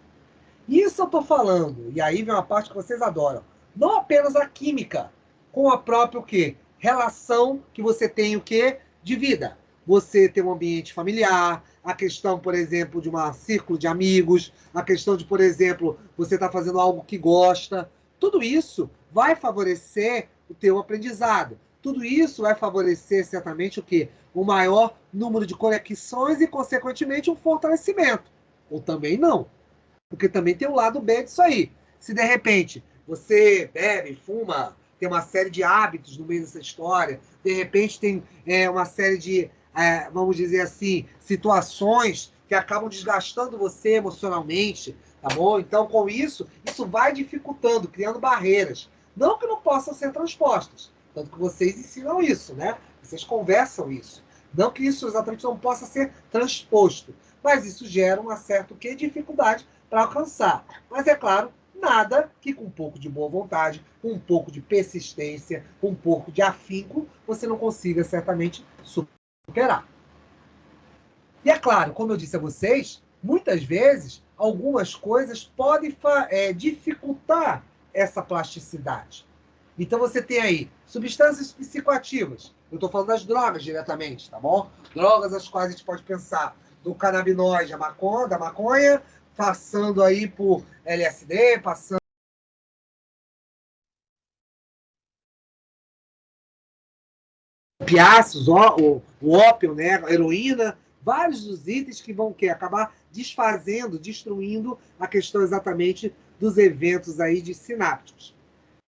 Isso eu estou falando, e aí vem uma parte que vocês adoram. Não apenas a química, com a própria o quê? Relação que você tem o quê? De vida. Você tem um ambiente familiar, a questão, por exemplo, de um círculo de amigos, a questão de, por exemplo, você está fazendo algo que gosta. Tudo isso vai favorecer o teu aprendizado. Tudo isso vai favorecer, certamente, o quê? O maior número de conexões e, consequentemente, um fortalecimento. Ou também não. Porque também tem o lado B disso aí. Se, de repente, você bebe, fuma, tem uma série de hábitos no meio dessa história, de repente tem uma série de, vamos dizer assim, situações que acabam desgastando você emocionalmente, tá bom? Então, com isso vai dificultando, criando barreiras. Não que não possam ser transpostas, tanto que vocês ensinam isso, né? Vocês conversam isso. Não que isso exatamente não possa ser transposto, mas isso gera uma certa dificuldade para alcançar. Mas, é claro, nada que com um pouco de boa vontade, com um pouco de persistência, com um pouco de afinco, você não consiga certamente superar. E é claro, como eu disse a vocês, muitas vezes algumas coisas podem dificultar essa plasticidade. Então você tem aí substâncias psicoativas. Eu estou falando das drogas diretamente, tá bom? Drogas as quais a gente pode pensar do canabinoide, da maconha, passando aí por LSD, passando opiáceos, o ópio, né, a heroína, vários dos itens que vão acabar desfazendo, destruindo a questão exatamente dos eventos aí de sinápticos.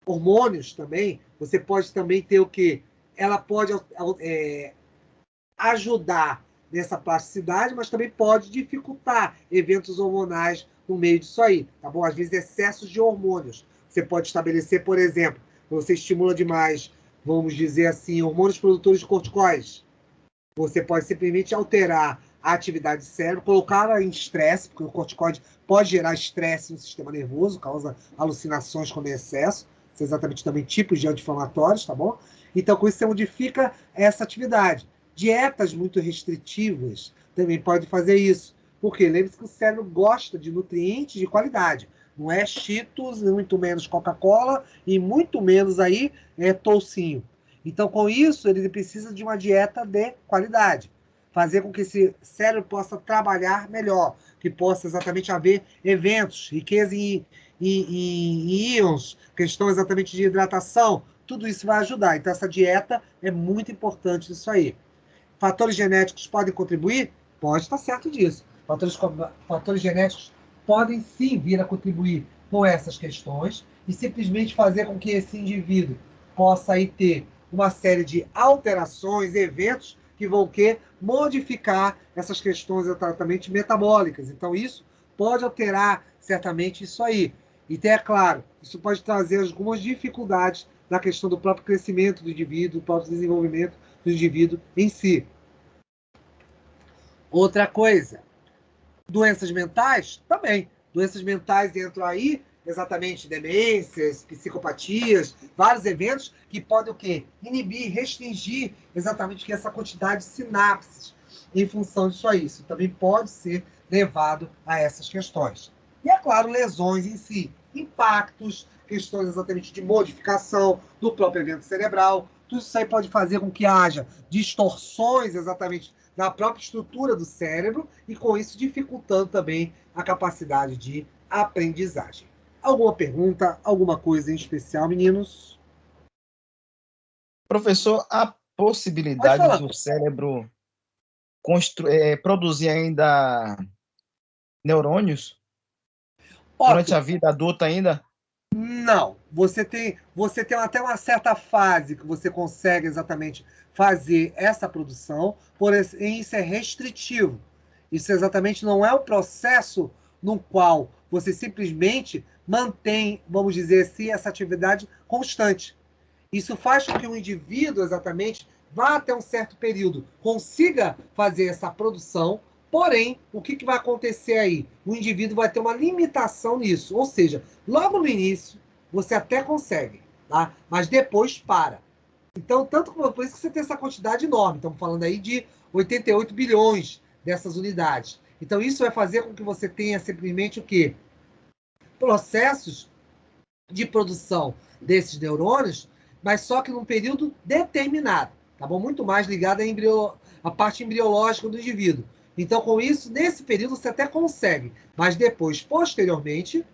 Hormônios também, você pode também ter o quê? Ela pode ajudar nessa plasticidade, mas também pode dificultar eventos hormonais no meio disso aí, tá bom? Às vezes excessos de hormônios. Você pode estabelecer, por exemplo, você estimula demais, vamos dizer assim, hormônios produtores de corticoides. Você pode simplesmente alterar a atividade do cérebro, colocá-la em estresse, porque o corticoide pode gerar estresse no sistema nervoso, causa alucinações quando é excesso. São exatamente também tipos de anti-inflamatórios, tá bom? Então, com isso, você modifica essa atividade. Dietas muito restritivas também podem fazer isso. Porque lembre-se que o cérebro gosta de nutrientes de qualidade. Não é Cheetos, muito menos Coca-Cola e muito menos aí toucinho. Então, com isso, ele precisa de uma dieta de qualidade. Fazer com que esse cérebro possa trabalhar melhor, que possa exatamente haver eventos, riqueza em íons, questão exatamente de hidratação, tudo isso vai ajudar. Então, essa dieta é muito importante nisso aí. Fatores genéticos podem contribuir? Pode estar certo disso. Fatores genéticos podem sim vir a contribuir com essas questões e simplesmente fazer com que esse indivíduo possa aí ter uma série de alterações, eventos que vão modificar essas questões exatamente metabólicas. Então, isso pode alterar certamente isso aí. E, é claro, isso pode trazer algumas dificuldades na questão do próprio crescimento do indivíduo, do próprio desenvolvimento do indivíduo em si. Outra coisa, doenças mentais também. Doenças mentais entram aí, exatamente, demências, psicopatias, vários eventos que podem o quê? Inibir, restringir exatamente essa quantidade de sinapses em função disso aí. Isso também pode ser levado a essas questões. E, é claro, lesões em si, impactos, questões exatamente de modificação do próprio evento cerebral. Tudo isso aí pode fazer com que haja distorções exatamente na própria estrutura do cérebro e, com isso, dificultando também a capacidade de aprendizagem. Alguma pergunta, alguma coisa em especial, meninos? Professor, há possibilidade do cérebro produzir ainda neurônios durante a vida adulta ainda? Não. Você tem até uma certa fase que você consegue exatamente fazer essa produção, porém isso é restritivo. Isso exatamente não é o processo no qual você simplesmente mantém, vamos dizer assim, essa atividade constante. Isso faz com que o indivíduo exatamente vá até um certo período, consiga fazer essa produção, porém, o que vai acontecer aí? O indivíduo vai ter uma limitação nisso, ou seja, logo no início, você até consegue, tá? Mas depois para. Então, por isso que você tem essa quantidade enorme. Estamos falando aí de 88 bilhões dessas unidades. Então, isso vai fazer com que você tenha simplesmente o quê? Processos de produção desses neurônios, mas só que num período determinado, tá bom? Muito mais ligado à parte embriológica do indivíduo. Então, com isso, nesse período você até consegue, mas depois, posteriormente,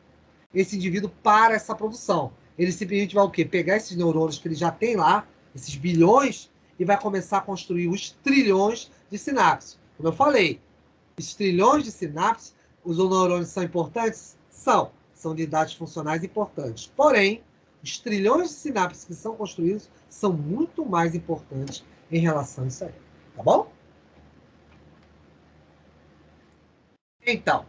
esse indivíduo para essa produção. Ele simplesmente vai o quê? Pegar esses neurônios que ele já tem lá, esses bilhões, e vai começar a construir os trilhões de sinapses. Como eu falei, os trilhões de sinapses, os neurônios são importantes? São unidades funcionais importantes. Porém, os trilhões de sinapses que são construídos são muito mais importantes em relação a isso aí. Tá bom? Então,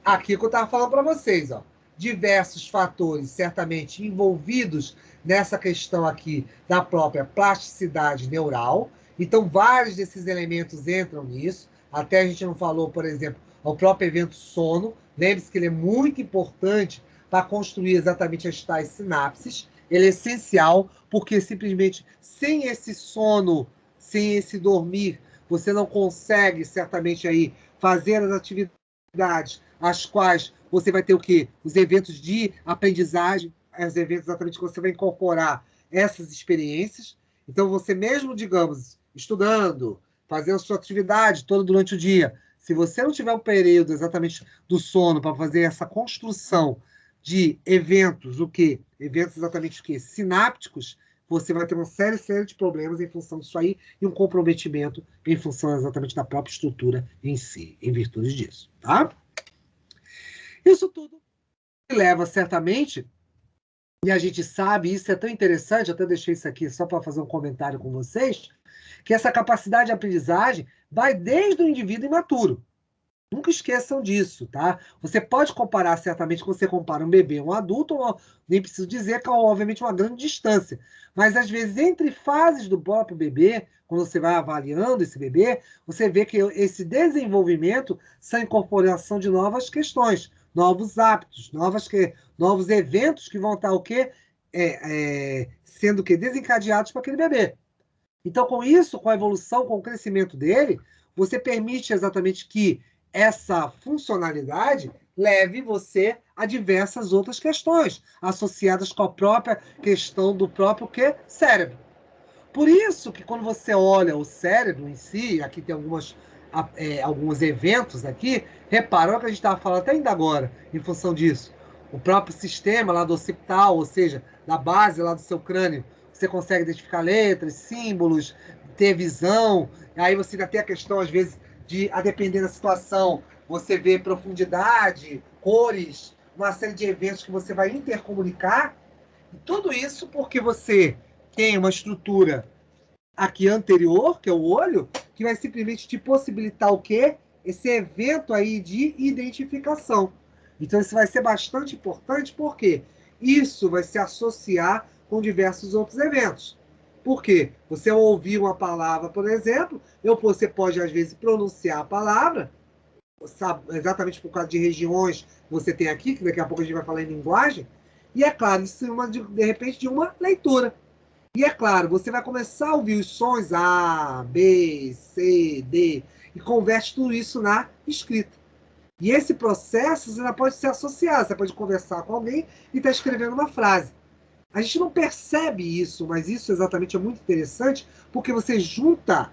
aqui que eu estava falando para vocês, ó, diversos fatores certamente envolvidos nessa questão aqui da própria plasticidade neural. Então, vários desses elementos entram nisso. Até a gente não falou, por exemplo, o próprio evento sono. Lembre-se que ele é muito importante para construir exatamente as tais sinapses. Ele é essencial, porque simplesmente sem esse sono, sem esse dormir, você não consegue certamente aí fazer as atividades as quais você vai ter o quê? Os eventos de aprendizagem, os eventos exatamente que você vai incorporar essas experiências. Então, você mesmo, digamos, estudando, fazendo sua atividade toda durante o dia, se você não tiver um período exatamente do sono para fazer essa construção de eventos, o quê? Eventos exatamente o quê? Sinápticos, você vai ter uma série de problemas em função disso aí e um comprometimento em função exatamente da própria estrutura em si, em virtude disso, tá? Isso tudo leva certamente, e a gente sabe, isso é tão interessante, eu até deixei isso aqui só para fazer um comentário com vocês, que essa capacidade de aprendizagem vai desde o indivíduo imaturo. Nunca esqueçam disso, tá? Você pode comparar, certamente, quando você compara um bebê e um adulto, nem preciso dizer que há, obviamente, uma grande distância. Mas, às vezes, entre fases do próprio bebê, quando você vai avaliando esse bebê, você vê que esse desenvolvimento são a incorporação de novas questões, novos hábitos, novos eventos que vão estar o quê? Sendo o quê? Desencadeados para aquele bebê. Então, com isso, com a evolução, com o crescimento dele, você permite exatamente que essa funcionalidade leve você a diversas outras questões, associadas com a própria questão do próprio quê? Cérebro. Por isso que quando você olha o cérebro em si, aqui tem alguns eventos aqui, repara, olha o que a gente estava falando até ainda agora, em função disso. O próprio sistema lá do occipital, ou seja, da base lá do seu crânio, você consegue identificar letras, símbolos, ter visão, aí você ainda tem a questão, às vezes, a depender da situação, você vê profundidade, cores, uma série de eventos que você vai intercomunicar, e tudo isso porque você tem uma estrutura aqui anterior, que é o olho, que vai simplesmente te possibilitar o quê? Esse evento aí de identificação. Então, isso vai ser bastante importante, porque isso vai se associar com diversos outros eventos. Por quê? Você ouvir uma palavra, por exemplo, você pode, às vezes, pronunciar a palavra, exatamente por causa de regiões que você tem aqui, que daqui a pouco a gente vai falar em linguagem, e é claro, isso de repente, de uma leitura. E é claro, você vai começar a ouvir os sons A, B, C, D, e converte tudo isso na escrita. E esse processo você pode se associar, você pode conversar com alguém e estar escrevendo uma frase. A gente não percebe isso, mas isso exatamente é muito interessante, porque você junta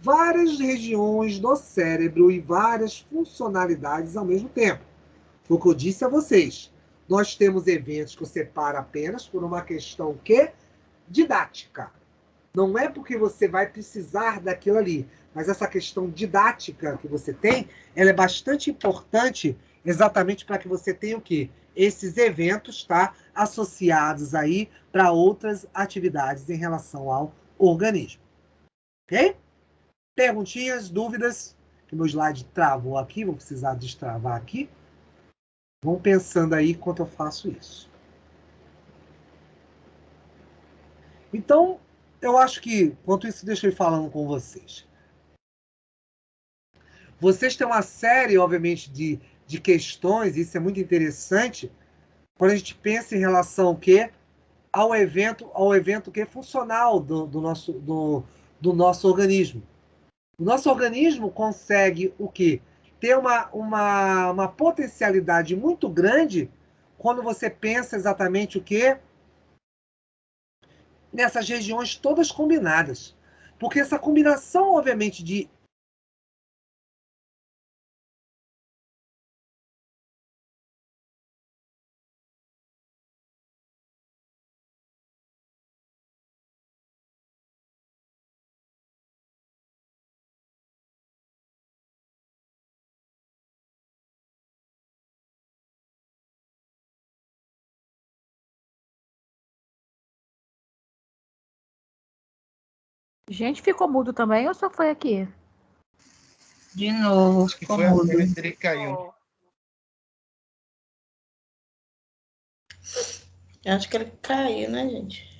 várias regiões do cérebro e várias funcionalidades ao mesmo tempo. Foi o que eu disse a vocês. Nós temos eventos que você para apenas por uma questão que didática. Não é porque você vai precisar daquilo ali, mas essa questão didática que você tem, ela é bastante importante exatamente para que você tenha o quê? Esses eventos, tá? Associados aí para outras atividades em relação ao organismo. Ok? Perguntinhas, dúvidas? Que meu slide travou aqui, vou precisar destravar aqui. Vão pensando aí enquanto eu faço isso. Então, eu acho que, enquanto isso, deixa eu ir falando com vocês. Vocês têm uma série, obviamente, de questões, e isso é muito interessante, quando a gente pensa em relação ao quê? ao evento que é funcional do nosso organismo. O nosso organismo consegue o quê? Ter uma potencialidade muito grande quando você pensa exatamente o quê? Nessas regiões todas combinadas. Porque essa combinação, obviamente, de Gente, ficou mudo também ou só foi aqui? De novo, Acho que ficou foi a mudo. câmera dele que caiu. Acho que ele caiu, né, gente?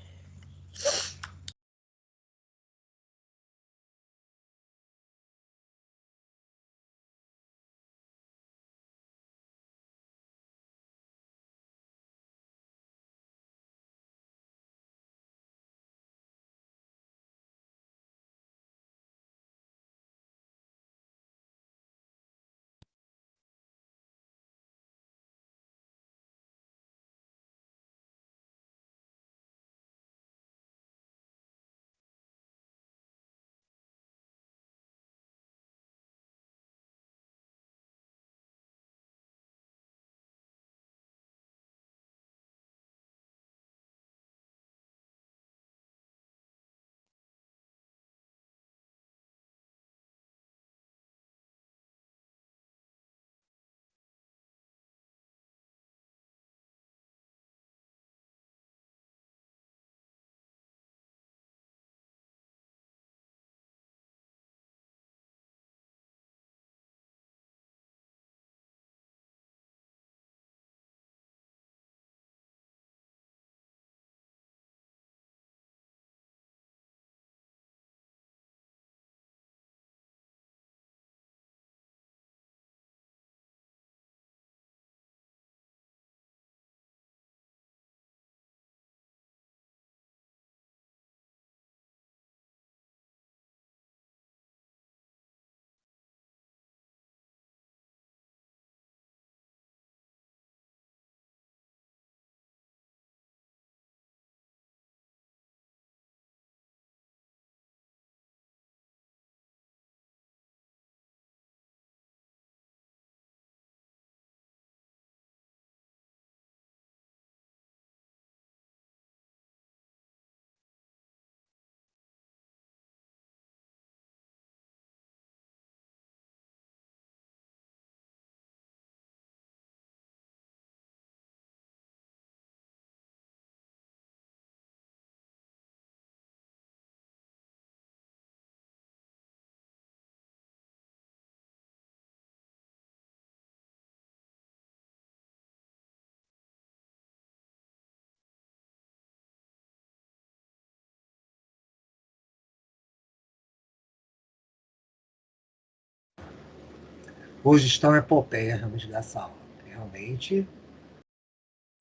hoje está uma epopeia realmente dessa aula. Realmente,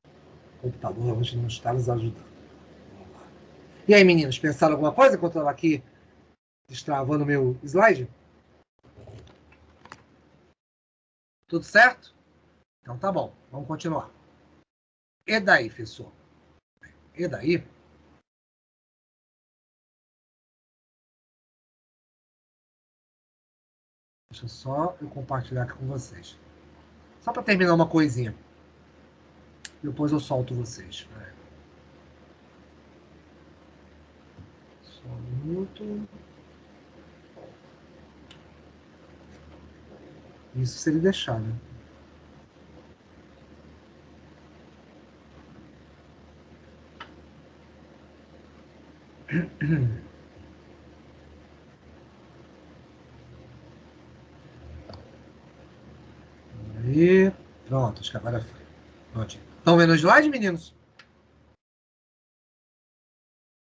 o computador realmente não está nos ajudando. Vamos lá. E aí, meninos, pensaram alguma coisa enquanto eu estava aqui destravando meu slide? Tudo certo? Então tá bom, vamos continuar. E daí, professor? E daí? Deixa só eu compartilhar aqui com vocês. Só para terminar uma coisinha. Depois eu solto vocês. Só um minuto. Isso se ele deixar, né? E pronto, acho que agora foi. Pronto. Estão vendo o slide, meninos?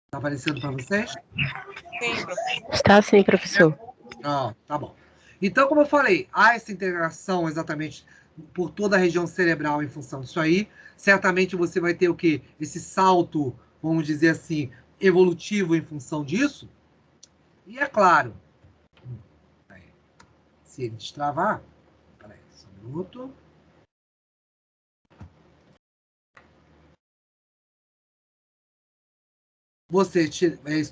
Está aparecendo para vocês? Sim, professor. Está sim, professor. Tá bom. Então, como eu falei, há essa integração exatamente por toda a região cerebral em função disso aí. Certamente você vai ter o quê? Esse salto vamos dizer assim, evolutivo em função disso. E é claro, se ele destravar, peraí, só um minuto.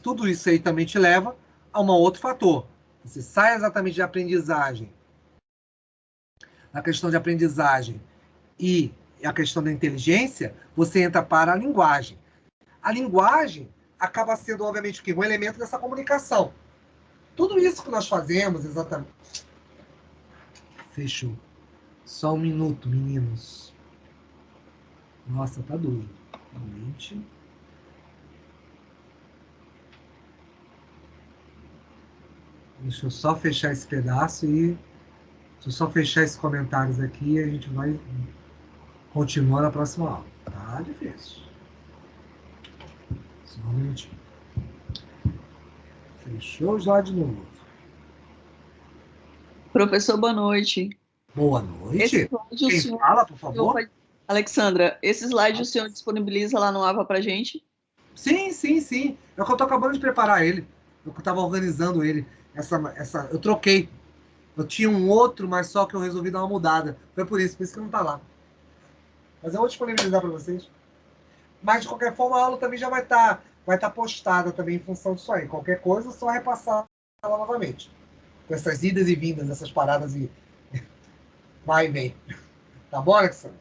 Tudo isso aí também te leva a um outro fator. Você sai exatamente de aprendizagem, na questão de aprendizagem e a questão da inteligência, você entra para a linguagem. A linguagem acaba sendo, obviamente, um elemento dessa comunicação. Tudo isso que nós fazemos, exatamente. Fechou. Só um minuto, meninos. Nossa, tá duro. Realmente. Deixa eu só fechar esse pedaço e... Deixa eu só fechar esses comentários aqui e a gente vai continuar na próxima aula. Tá difícil. Só um minutinho. Fechou já de novo. Professor, boa noite. Boa noite. Quem fala, por favor? Alexandra, esse slide o senhor disponibiliza lá no AVA pra gente? Sim, sim, sim. É que eu tô acabando de preparar ele. Eu estava organizando ele. Eu troquei. Eu tinha um outro, mas só que eu resolvi dar uma mudada. Foi por isso que não tá lá. Mas eu vou disponibilizar para vocês. Mas, de qualquer forma, a aula também já vai estar postada também em função disso aí. Qualquer coisa, só repassar ela novamente. Com essas idas e vindas, essas paradas e vai e vem. Tá bom, Alexandre?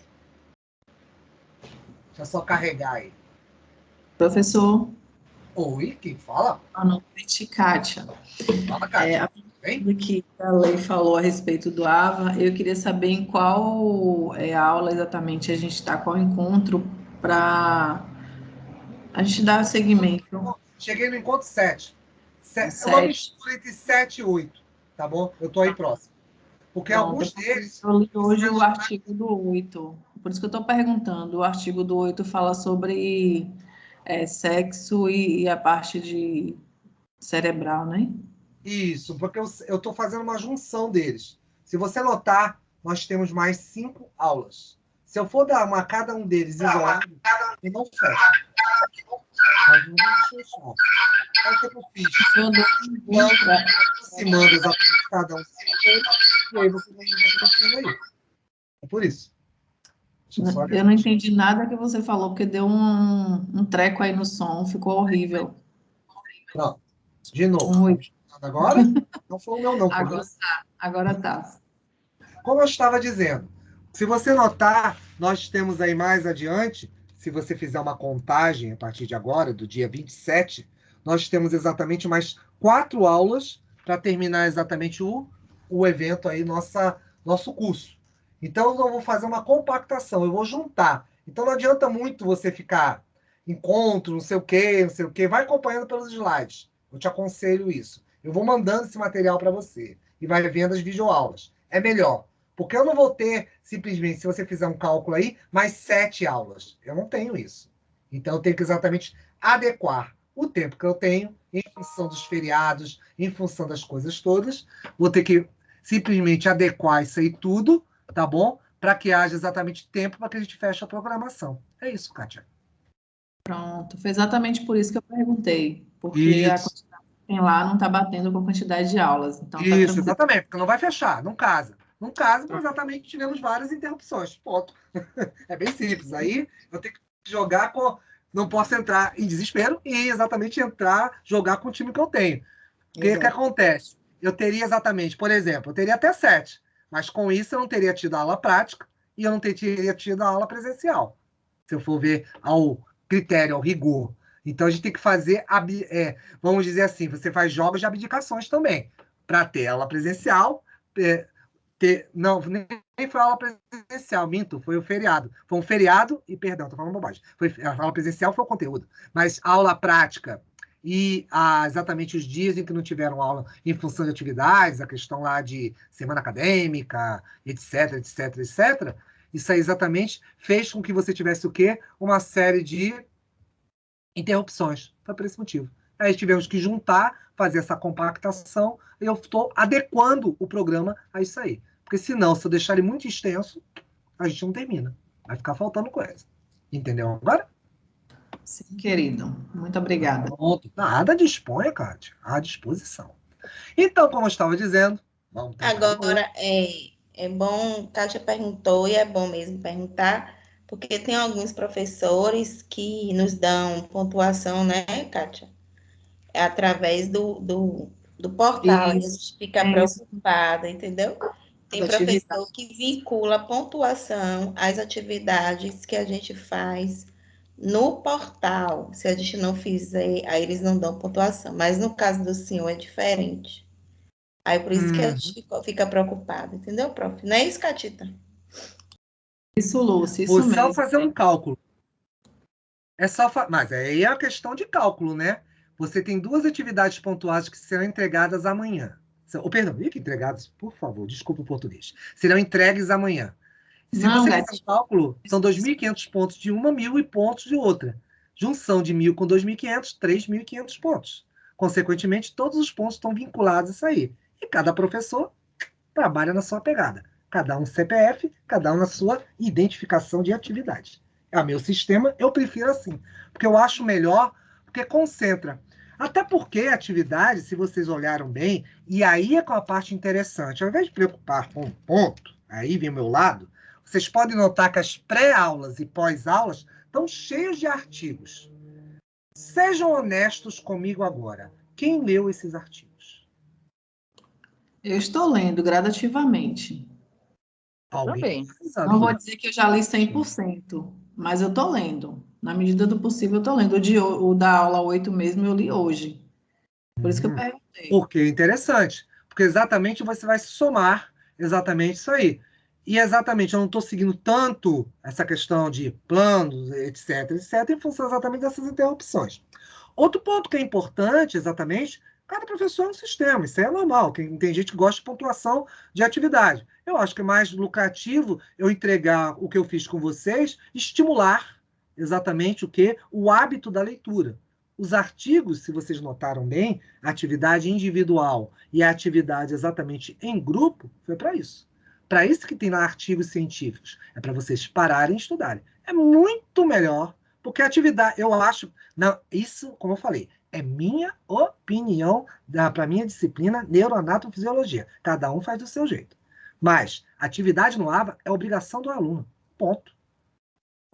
Deixa eu só carregar aí. Professor. Oi, quem fala? Boa noite, Kátia. Fala, Kátia. A pergunta que a Lei falou a respeito do AVA, eu queria saber em qual aula exatamente a gente está, qual encontro para a gente dar seguimento. Cheguei no encontro 7. Eu não misturo entre 7 e 8, tá bom? Eu tô aí próximo. Porque alguns deles... Eu li hoje o artigo do 8, por isso que eu estou perguntando. O artigo do 8 fala sobre sexo e a parte de cerebral, né? Isso, porque eu estou fazendo uma junção deles. Se você notar, nós temos mais 5 aulas. Se eu for dar uma a cada um deles isolado, eu não fecho. Mas não vamos fechar. Aí o que eu fiz? Não, aproximando exatamente cada um. E aí você vai continuando aí. É por isso. Eu não entendi nada que você falou, porque deu um treco aí no som, ficou horrível. Pronto. De novo. Agora? Não foi o meu, não. Agora tá. Como eu estava dizendo, se você notar, nós temos aí mais adiante, se você fizer uma contagem a partir de agora, do dia 27, nós temos exatamente mais 4 aulas para terminar exatamente o evento aí, nosso curso. Então, eu vou fazer uma compactação, eu vou juntar. Então, não adianta muito você ficar encontro, não sei o quê, vai acompanhando pelos slides. Eu te aconselho isso. Eu vou mandando esse material para você e vai vendo as videoaulas. É melhor. Porque eu não vou ter, simplesmente, se você fizer um cálculo aí, mais 7 aulas. Eu não tenho isso. Então, eu tenho que exatamente adequar o tempo que eu tenho em função dos feriados, em função das coisas todas. Vou ter que simplesmente adequar isso aí tudo, tá bom? Para que haja exatamente tempo para que a gente feche a programação. É isso, Kátia. Pronto. Foi exatamente por isso que eu perguntei. Porque a quantidade que tem lá não está batendo com a quantidade de aulas. Então, isso, exatamente. Porque não vai fechar, não casa. Não casa, mas exatamente tivemos várias interrupções. Ponto. É bem simples. Aí eu tenho que jogar com... Não posso entrar em desespero e exatamente jogar com o time que eu tenho. O que acontece? Eu teria exatamente, por exemplo, eu teria até 7, mas com isso eu não teria tido a aula prática e eu não teria tido a aula presencial. Se eu for ver ao critério, ao rigor. Então a gente tem que fazer, vamos dizer assim, você faz jogos de abdicações também, para ter aula presencial, não, nem foi aula presencial, minto, foi o feriado. Foi um feriado e, perdão, tô falando bobagem. A aula presencial foi o conteúdo, mas a aula prática e exatamente os dias em que não tiveram aula em função de atividades, a questão lá de semana acadêmica, etc, etc, etc, isso aí exatamente fez com que você tivesse o quê? Uma série de interrupções. Foi por esse motivo. Aí tivemos que juntar, fazer essa compactação, e eu estou adequando o programa a isso aí. Porque senão, se eu deixar ele muito extenso, a gente não termina. Vai ficar faltando coisa. Entendeu agora? Sim, querido. Muito obrigada. Pronto. Nada, disponha, Kátia. À disposição. Então, como eu estava dizendo, vamos tentar de novo. Agora, é bom, Kátia perguntou, e é bom mesmo perguntar, porque tem alguns professores que nos dão pontuação, né, Kátia? É através do portal, aí a gente fica preocupada, entendeu? Tem professor que vincula pontuação às atividades que a gente faz no portal. Se a gente não fizer, aí eles não dão pontuação. Mas no caso do senhor é diferente. Aí por isso que a gente fica preocupado, entendeu, prof? Não é isso, Catita? Isso, Lúcia, isso Você mesmo. ao fazer um cálculo. É só Mas aí é a questão de cálculo, né? Você tem 2 atividades pontuadas que serão entregadas amanhã. Perdão, fica entregadas, por favor, desculpa o português. Serão entregues amanhã. Se você fizer um cálculo, são 2.500 pontos de uma, 1.000 e pontos de outra. Junção de 1.000 com 2.500, 3.500 pontos. Consequentemente, todos os pontos estão vinculados a isso aí. E cada professor trabalha na sua pegada. Cada um CPF, cada um na sua identificação de atividade. É o meu sistema, eu prefiro assim. Porque eu acho melhor, porque concentra. Até porque a atividade, se vocês olharam bem, e aí é com a parte interessante, ao invés de preocupar com um ponto, aí vem o meu lado, vocês podem notar que as pré-aulas e pós-aulas estão cheios de artigos. Sejam honestos comigo agora. Quem leu esses artigos? Eu estou lendo gradativamente. Também. Não vou dizer que eu já li 100%, mas eu estou lendo. Na medida do possível, eu estou lendo. O da aula 8 mesmo eu li hoje. Por isso que eu perguntei. Porque é interessante. Porque exatamente você vai somar exatamente isso aí. E exatamente, eu não estou seguindo tanto essa questão de planos, etc, em função exatamente dessas interrupções. Outro ponto que é importante, exatamente, cada professor é um sistema, isso é normal. Tem gente que gosta de pontuação de atividade. Eu acho que é mais lucrativo eu entregar o que eu fiz com vocês, estimular exatamente o quê? O hábito da leitura. Os artigos, se vocês notaram bem, a atividade individual e a atividade exatamente em grupo, foi para isso. Para isso que tem lá artigos científicos. É para vocês pararem e estudarem. É muito melhor, porque a atividade, eu acho... Não, isso, como eu falei, é minha opinião para a minha disciplina neuroanatomofisiologia. Cada um faz do seu jeito. Mas atividade no AVA é obrigação do aluno. Ponto.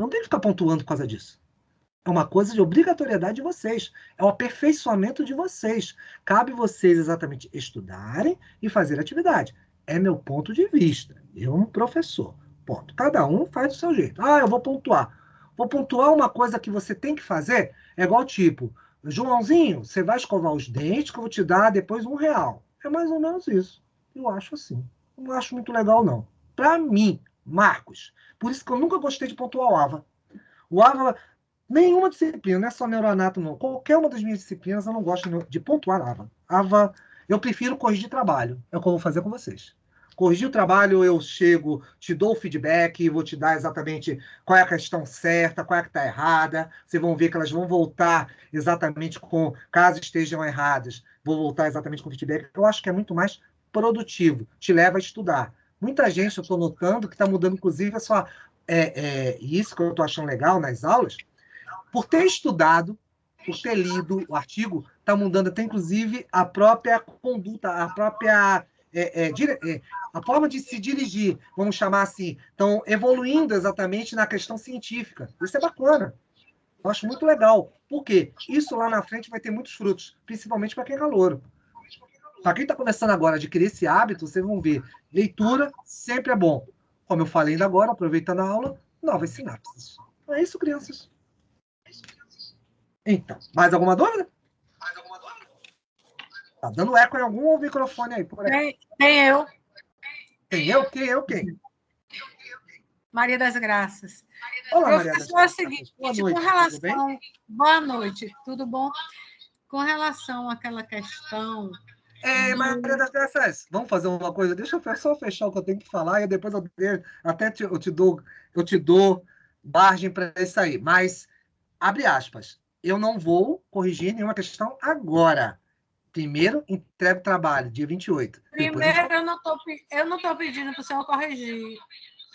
Não tem que ficar pontuando por causa disso. É uma coisa de obrigatoriedade de vocês. É o aperfeiçoamento de vocês. Cabe vocês exatamente estudarem e fazer atividade. É meu ponto de vista. Eu, um professor. Ponto. Cada um faz do seu jeito. Ah, eu vou pontuar. Vou pontuar uma coisa que você tem que fazer. É igual tipo, Joãozinho, você vai escovar os dentes que eu vou te dar depois R$1. É mais ou menos isso. Eu acho assim. Não acho muito legal, não. Para mim, Marcos. Por isso que eu nunca gostei de pontuar o AVA. O AVA... Nenhuma disciplina, não é só neuroanato, não. Qualquer uma das minhas disciplinas eu não gosto de pontuar AVA. AVA, eu prefiro corrigir trabalho. É o que eu vou fazer com vocês. Corrigir o trabalho, eu chego, te dou o feedback, vou te dar exatamente qual é a questão certa, qual é a que está errada. Vocês vão ver que elas vão voltar exatamente com, caso estejam erradas, vou voltar exatamente com o feedback. Eu acho que é muito mais produtivo, te leva a estudar. Muita gente, eu estou notando, que está mudando, inclusive, a sua... isso que eu estou achando legal nas aulas, por ter estudado, por ter lido o artigo, está mudando até, inclusive, a própria conduta, a própria a forma de se dirigir, vamos chamar assim. Estão evoluindo exatamente na questão científica. Isso é bacana. Eu acho muito legal. Por quê? Isso lá na frente vai ter muitos frutos, principalmente para quem é calouro. Para quem está começando agora a adquirir esse hábito, vocês vão ver. Leitura sempre é bom. Como eu falei ainda agora, aproveitando a aula, novas sinapses. É isso, crianças. Então, mais alguma dúvida? Tá dando eco em algum microfone aí? Por aí. Tem eu. Tem eu? Quem? Maria das Graças. Olá, Professor, é o seguinte, boa noite, com relação... Boa noite, tudo bom? Com relação àquela questão... Maria das Graças, vamos fazer uma coisa? Deixa eu só fechar o que eu tenho que falar e depois eu te dou margem para isso aí. Mas, abre aspas, eu não vou corrigir nenhuma questão agora. Primeiro, entrega o trabalho, dia 28. Primeiro, eu não estou pedindo para o senhor corrigir.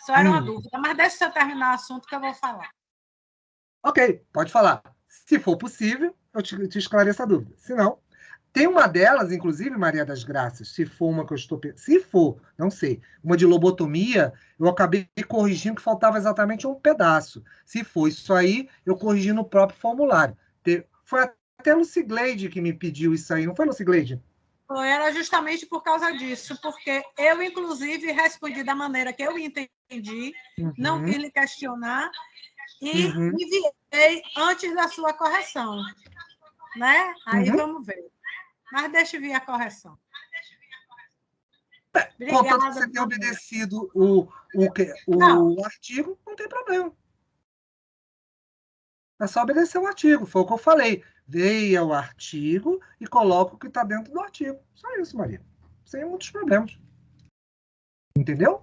Só era uma dúvida. Mas deixa eu terminar o assunto que eu vou falar. Ok, pode falar. Se for possível, eu te esclareço a dúvida. Se não, tem uma delas, inclusive, Maria das Graças, se for uma que eu estou... Se for, não sei, uma de lobotomia, eu acabei corrigindo que faltava exatamente um pedaço. Se for isso aí, eu corrigi no próprio formulário. Foi até a Lucigleide que me pediu isso aí, não foi, Lucigleide? Era justamente por causa disso, porque eu, inclusive, respondi da maneira que eu entendi, não quis lhe questionar, e enviei antes da sua correção. Né? Aí vamos ver. Mas deixa eu ver a correção. Contanto que você tenha obedecido o artigo, não tem problema. É só obedecer o artigo, foi o que eu falei. Leia o artigo e coloca o que está dentro do artigo. Só isso, Maria. Sem muitos problemas. Entendeu?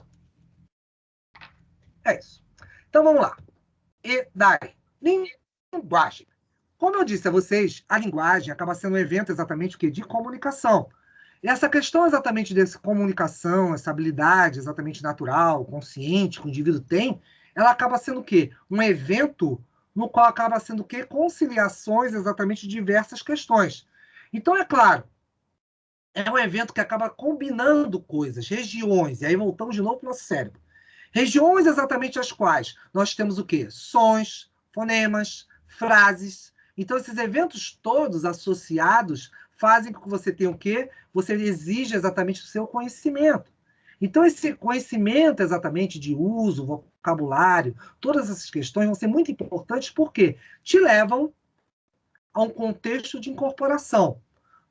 É isso. Então, vamos lá. E daí? Linguagem. Como eu disse a vocês, a linguagem acaba sendo um evento exatamente o quê? De comunicação. E essa questão exatamente dessa comunicação, essa habilidade exatamente natural, consciente, que o indivíduo tem, ela acaba sendo o quê? Um evento no qual acaba sendo o quê? Conciliações exatamente de diversas questões. Então, é claro, é um evento que acaba combinando coisas, regiões, e aí voltamos de novo para o nosso cérebro. Regiões exatamente as quais nós temos o quê? Sons, fonemas, frases. Então, esses eventos todos associados fazem com que você tenha o quê? Você exige exatamente o seu conhecimento. Então, esse conhecimento exatamente de uso, vocabulário, todas essas questões vão ser muito importantes porque te levam a um contexto de incorporação.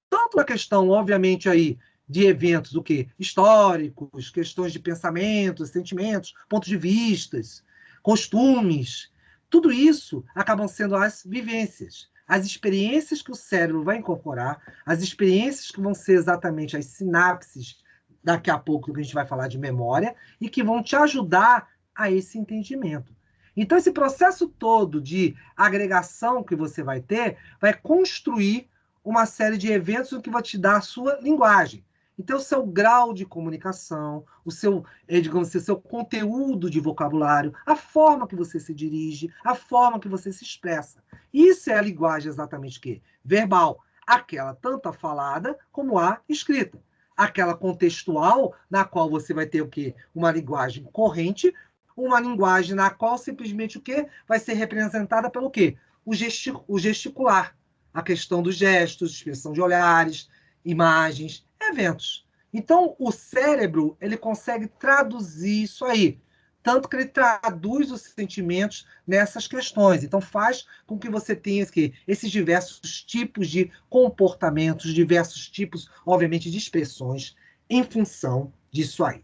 Tanto a questão, obviamente, aí de eventos o quê? Históricos, questões de pensamentos, sentimentos, pontos de vistas, costumes. Tudo isso acabam sendo as vivências, as experiências que o cérebro vai incorporar, as experiências que vão ser exatamente as sinapses, daqui a pouco que a gente vai falar de memória, e que vão te ajudar a esse entendimento. Então, esse processo todo de agregação que você vai ter, vai construir uma série de eventos que vai te dar a sua linguagem. Então, o seu grau de comunicação, o seu, digamos assim, o seu conteúdo de vocabulário, a forma que você se dirige, a forma que você se expressa. Isso é a linguagem exatamente que verbal, aquela tanto a falada como a escrita. Aquela contextual, na qual você vai ter o quê? Uma linguagem corrente, uma linguagem na qual simplesmente o quê? Vai ser representada pelo quê? O gesticular. A questão dos gestos, expressão de olhares, imagens, eventos. Então, o cérebro, ele consegue traduzir isso aí. Tanto que ele traduz os sentimentos nessas questões. Então, faz com que você tenha esses diversos tipos de comportamentos, diversos tipos, obviamente, de expressões em função disso aí.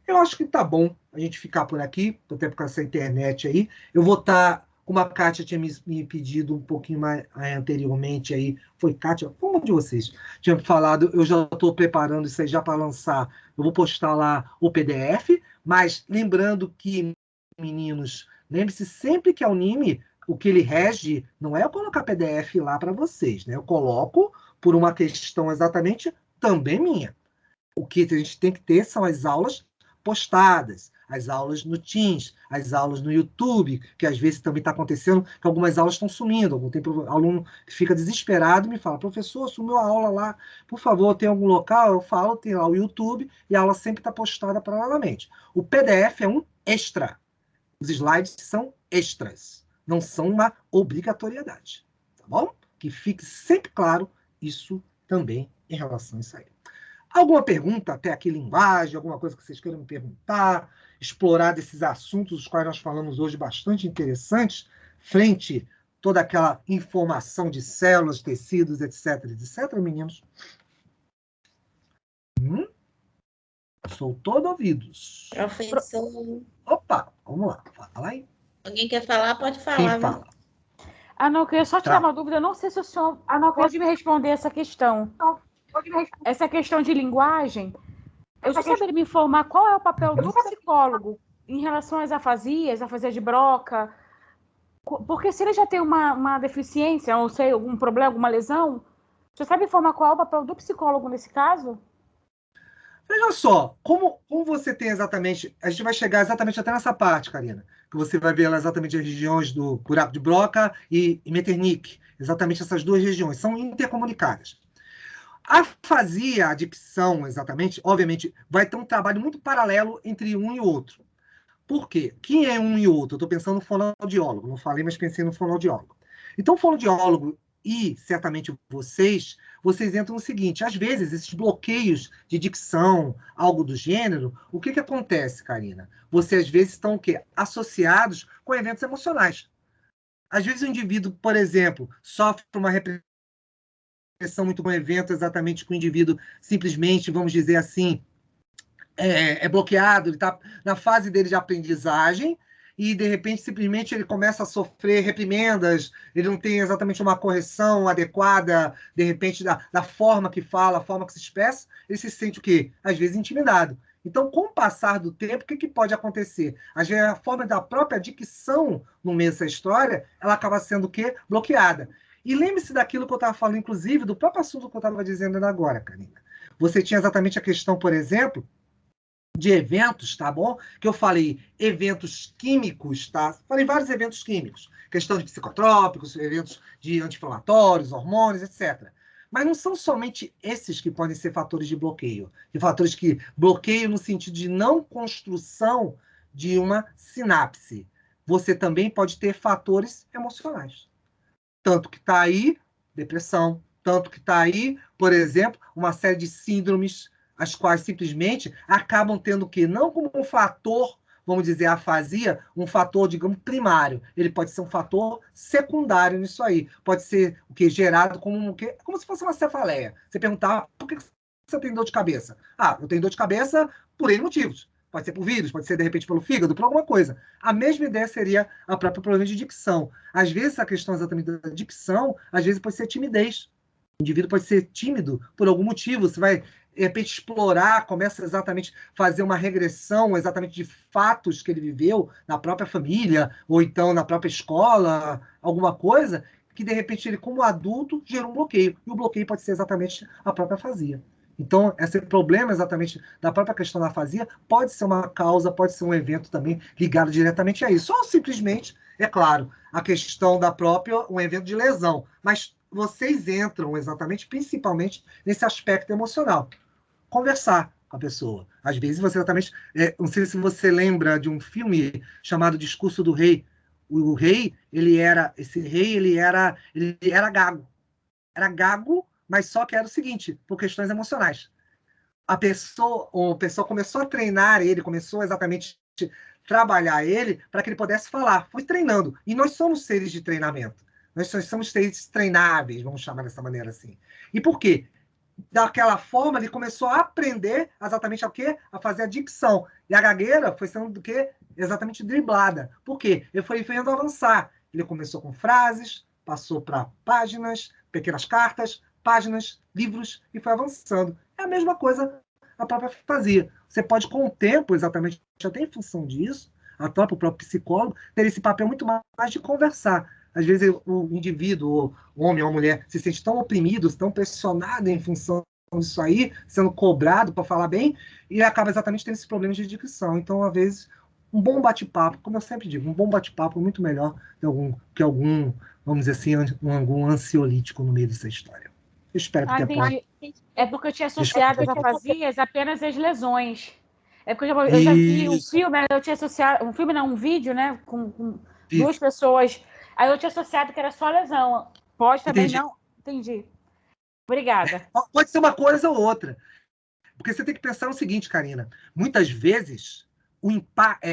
Eu acho que tá bom a gente ficar por aqui, até por essa internet aí. Eu vou estar... Como a Kátia tinha me pedido um pouquinho mais anteriormente aí, foi Kátia, foi um de vocês, tinha falado, eu já estou preparando isso aí já para lançar, eu vou postar lá o PDF, mas lembrando que, meninos, lembre-se sempre que a Unime, o que ele rege, não é eu colocar PDF lá para vocês, né? Eu coloco por uma questão exatamente também minha. O que a gente tem que ter são as aulas postadas, as aulas no Teams, as aulas no YouTube, que às vezes também está acontecendo que algumas aulas estão sumindo. Tem aluno que fica desesperado e me fala, professor, sumiu a aula lá, por favor, tem algum local? Eu falo, tem lá o YouTube, e a aula sempre está postada paralelamente. O PDF é um extra. Os slides são extras, não são uma obrigatoriedade. Tá bom? Que fique sempre claro isso também em relação a isso aí. Alguma pergunta até aqui, linguagem, alguma coisa que vocês queiram me perguntar, explorar desses assuntos, os quais nós falamos hoje, bastante interessantes, frente a toda aquela informação de células, tecidos, etc, etc, meninos? Sou todo ouvidos. Professor. Opa, vamos lá, fala aí. Alguém quer falar? Pode falar. Quem fala? Eu queria só tirar uma dúvida, eu não sei se o senhor pode me responder essa questão. Essa questão de linguagem, eu só saberia me informar qual é o papel do psicólogo em relação às afasias, afasia de Broca, porque se ele já tem uma deficiência, ou sei, algum problema, alguma lesão, você sabe informar qual é o papel do psicólogo nesse caso? Veja só, como você tem exatamente... A gente vai chegar exatamente até nessa parte, Karina, que você vai ver lá exatamente as regiões do buraco de Broca e Metternich. Exatamente essas duas regiões. São intercomunicadas. A afasia, a dicção, exatamente, obviamente, vai ter um trabalho muito paralelo entre um e outro. Por quê? Quem é um e outro? Eu estou pensando no fonoaudiólogo. Não falei, mas pensei no fonoaudiólogo. Então, o fonoaudiólogo e, certamente, vocês entram no seguinte. Às vezes, esses bloqueios de dicção, algo do gênero, o que acontece, Karina? Vocês, às vezes, estão o quê? Associados com eventos emocionais. Às vezes, o indivíduo, por exemplo, sofre uma repressão muito com um evento, exatamente com o indivíduo simplesmente, vamos dizer assim, é bloqueado, ele está na fase dele de aprendizagem e, de repente, simplesmente ele começa a sofrer reprimendas, ele não tem exatamente uma correção adequada, de repente, da forma que fala, a forma que se expressa, ele se sente o quê? Às vezes intimidado. Então, com o passar do tempo, o que pode acontecer? Às vezes, a forma da própria dicção no meio dessa história, ela acaba sendo o quê? Bloqueada. E lembre-se daquilo que eu estava falando, inclusive, do próprio assunto que eu estava dizendo agora, Karina. Você tinha exatamente a questão, por exemplo, de eventos, tá bom? Que eu falei eventos químicos, tá? Falei vários eventos químicos. Questão de psicotrópicos, eventos de anti-inflamatórios, hormônios, etc. Mas não são somente esses que podem ser fatores de bloqueio. De fatores que bloqueiam no sentido de não construção de uma sinapse. Você também pode ter fatores emocionais. Tanto que está aí depressão, tanto que está aí, por exemplo, uma série de síndromes, as quais simplesmente acabam tendo o quê? Não como um fator, vamos dizer, afasia, um fator, digamos, primário. Ele pode ser um fator secundário nisso aí. Pode ser o quê? Gerado como o quê? Como se fosse uma cefaleia. Você perguntar, por que você tem dor de cabeça? Ah, eu tenho dor de cabeça por N motivos. Pode ser por vírus, pode ser, de repente, pelo fígado, por alguma coisa. A mesma ideia seria a própria problema de dicção. Às vezes, a questão exatamente da dicção, às vezes pode ser timidez. O indivíduo pode ser tímido por algum motivo. Você vai, de repente, explorar, começa exatamente a fazer uma regressão exatamente de fatos que ele viveu na própria família, ou então na própria escola, alguma coisa, que, de repente, ele, como adulto, gerou um bloqueio. E o bloqueio pode ser exatamente a própria afasia. Então, esse problema exatamente da própria questão da afasia pode ser uma causa, pode ser um evento também ligado diretamente a isso. Ou simplesmente, é claro, a questão da própria, um evento de lesão. Mas vocês entram exatamente, principalmente, nesse aspecto emocional. Conversar com a pessoa. Às vezes, você exatamente... não sei se você lembra de um filme chamado Discurso do Rei. O rei, ele era gago. Era gago, mas só que era o seguinte, por questões emocionais. A pessoa começou a treinar ele, começou exatamente a trabalhar ele para que ele pudesse falar. Foi treinando. E nós somos seres de treinamento. Nós somos seres treináveis, vamos chamar dessa maneira assim. E por quê? Daquela forma, ele começou a aprender exatamente o quê? A fazer a dicção. E a gagueira foi sendo do quê? Exatamente driblada. Por quê? Ele foi vendo avançar. Ele começou com frases, passou para páginas, pequenas cartas, páginas, livros, e foi avançando. É a mesma coisa a própria afasia. Você pode, com o tempo, exatamente, até em função disso, o próprio psicólogo, ter esse papel muito mais de conversar. Às vezes o indivíduo, o homem ou a mulher, se sente tão oprimido, tão pressionado em função disso aí, sendo cobrado para falar bem, e acaba exatamente tendo esses problemas de dicção. Então, às vezes, um bom bate-papo, como eu sempre digo, um bom bate-papo é muito melhor que algum, vamos dizer assim, algum ansiolítico no meio dessa história. Eu espero que tenha. É porque eu tinha associado as afasias apenas às lesões. É porque eu já vi um filme, eu tinha associado, um vídeo, né, com duas pessoas. Aí eu tinha associado que era só lesão. Pode também não. Entendi. Obrigada. Pode ser uma coisa ou outra. Porque você tem que pensar no seguinte, Karina. Muitas vezes, o impacto...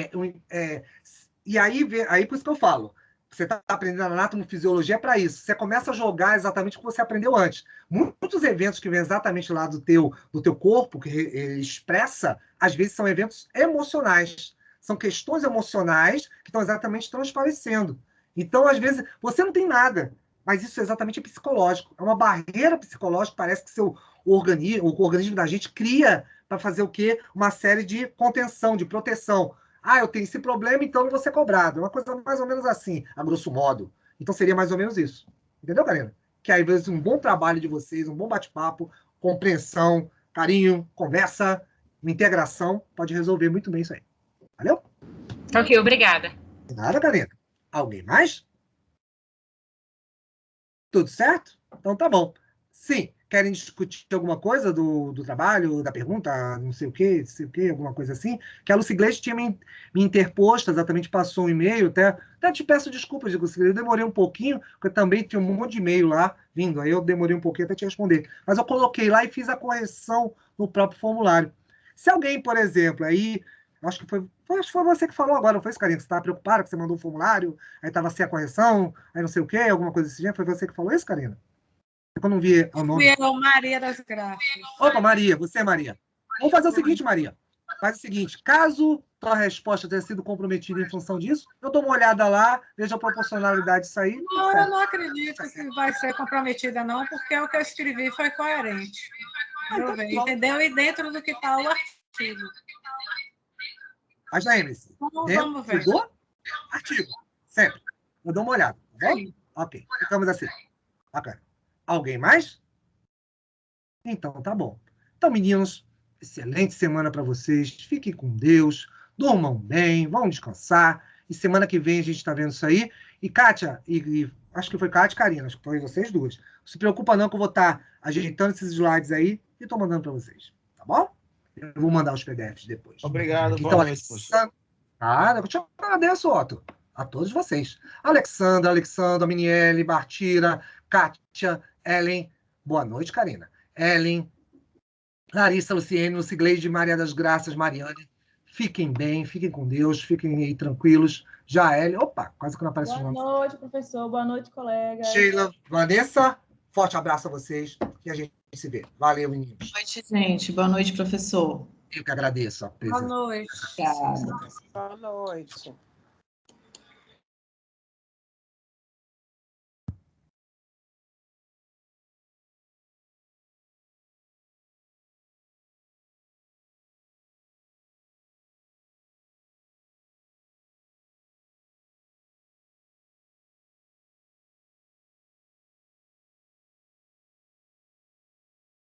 e aí, por isso que eu falo. Você está aprendendo anatomofisiologia para isso. Você começa a jogar exatamente o que você aprendeu antes. Muitos eventos que vêm exatamente lá do teu corpo, que ele expressa, às vezes são eventos emocionais. São questões emocionais que estão exatamente transparecendo. Então, às vezes, você não tem nada, mas isso é exatamente psicológico. É uma barreira psicológica, parece que o organismo da gente cria para fazer o quê? Uma série de contenção, de proteção. Ah, eu tenho esse problema, então não vou ser cobrado. É uma coisa mais ou menos assim, a grosso modo. Então, seria mais ou menos isso. Entendeu, Karina? Que aí, às vezes, um bom trabalho de vocês, um bom bate-papo, compreensão, carinho, conversa, Uma integração pode resolver muito bem isso aí. Valeu? Ok, obrigada. De nada, Karina. Alguém mais? Tudo certo? Então tá bom. Sim, querem discutir alguma coisa do trabalho, da pergunta, não sei o quê, alguma coisa assim? Que a Lucy Gleice tinha me interposto, exatamente passou um e-mail, até te peço desculpas, Lucy Gleice, eu demorei um pouquinho, porque eu também tinha um monte de e-mail lá vindo, aí eu demorei um pouquinho até te responder. Mas eu coloquei lá e fiz a correção no próprio formulário. Se alguém, por exemplo, aí, acho que foi você que falou agora, não foi isso, Karina? Você estava preocupada que você mandou um formulário, aí estava sem a correção, aí não sei o quê, alguma coisa assim, foi você que falou isso, Karina? Eu não vi o nome. Maria das Graças. Opa, Maria, você, Maria. Vamos fazer o seguinte, Maria. Faz o seguinte, caso tua resposta tenha sido comprometida em função disso, eu dou uma olhada lá, vejo a proporcionalidade disso aí. Não, eu não acredito que vai ser comprometida, não, porque o que eu escrevi foi coerente. Entendeu? E dentro do que está o artigo. Mas, Emerson, vamos ver. Do artigo, sempre. Eu dou uma olhada, tá bom? Ok, ficamos assim. Bacana. Alguém mais? Então, tá bom. Então, meninos, excelente semana para vocês. Fiquem com Deus, durmam bem, vão descansar. E semana que vem a gente está vendo isso aí. E, Kátia, acho que foi Kátia e Karina, acho que foi vocês duas. Não se preocupa não que eu vou estar ajeitando esses slides aí e estou mandando para vocês. Tá bom? Eu vou mandar os PDFs depois. Obrigado, então, boa noite. eu te agradeço, Otto. A todos vocês. Alexandra, Miniele, Bartira, Kátia, Ellen. Boa noite, Karina. Ellen, Larissa, Luciene, Lucigleide, Maria das Graças, Mariane. Fiquem bem, fiquem com Deus, fiquem aí tranquilos. Jael, opa, quase que não aparece o nome. Boa noite, professor. Boa noite, colega. Sheila, Vanessa, forte abraço a vocês e a gente se vê. Valeu, meninos. Boa noite, gente. Boa noite, professor. Eu que agradeço a presença. Boa noite. Obrigada. Boa noite.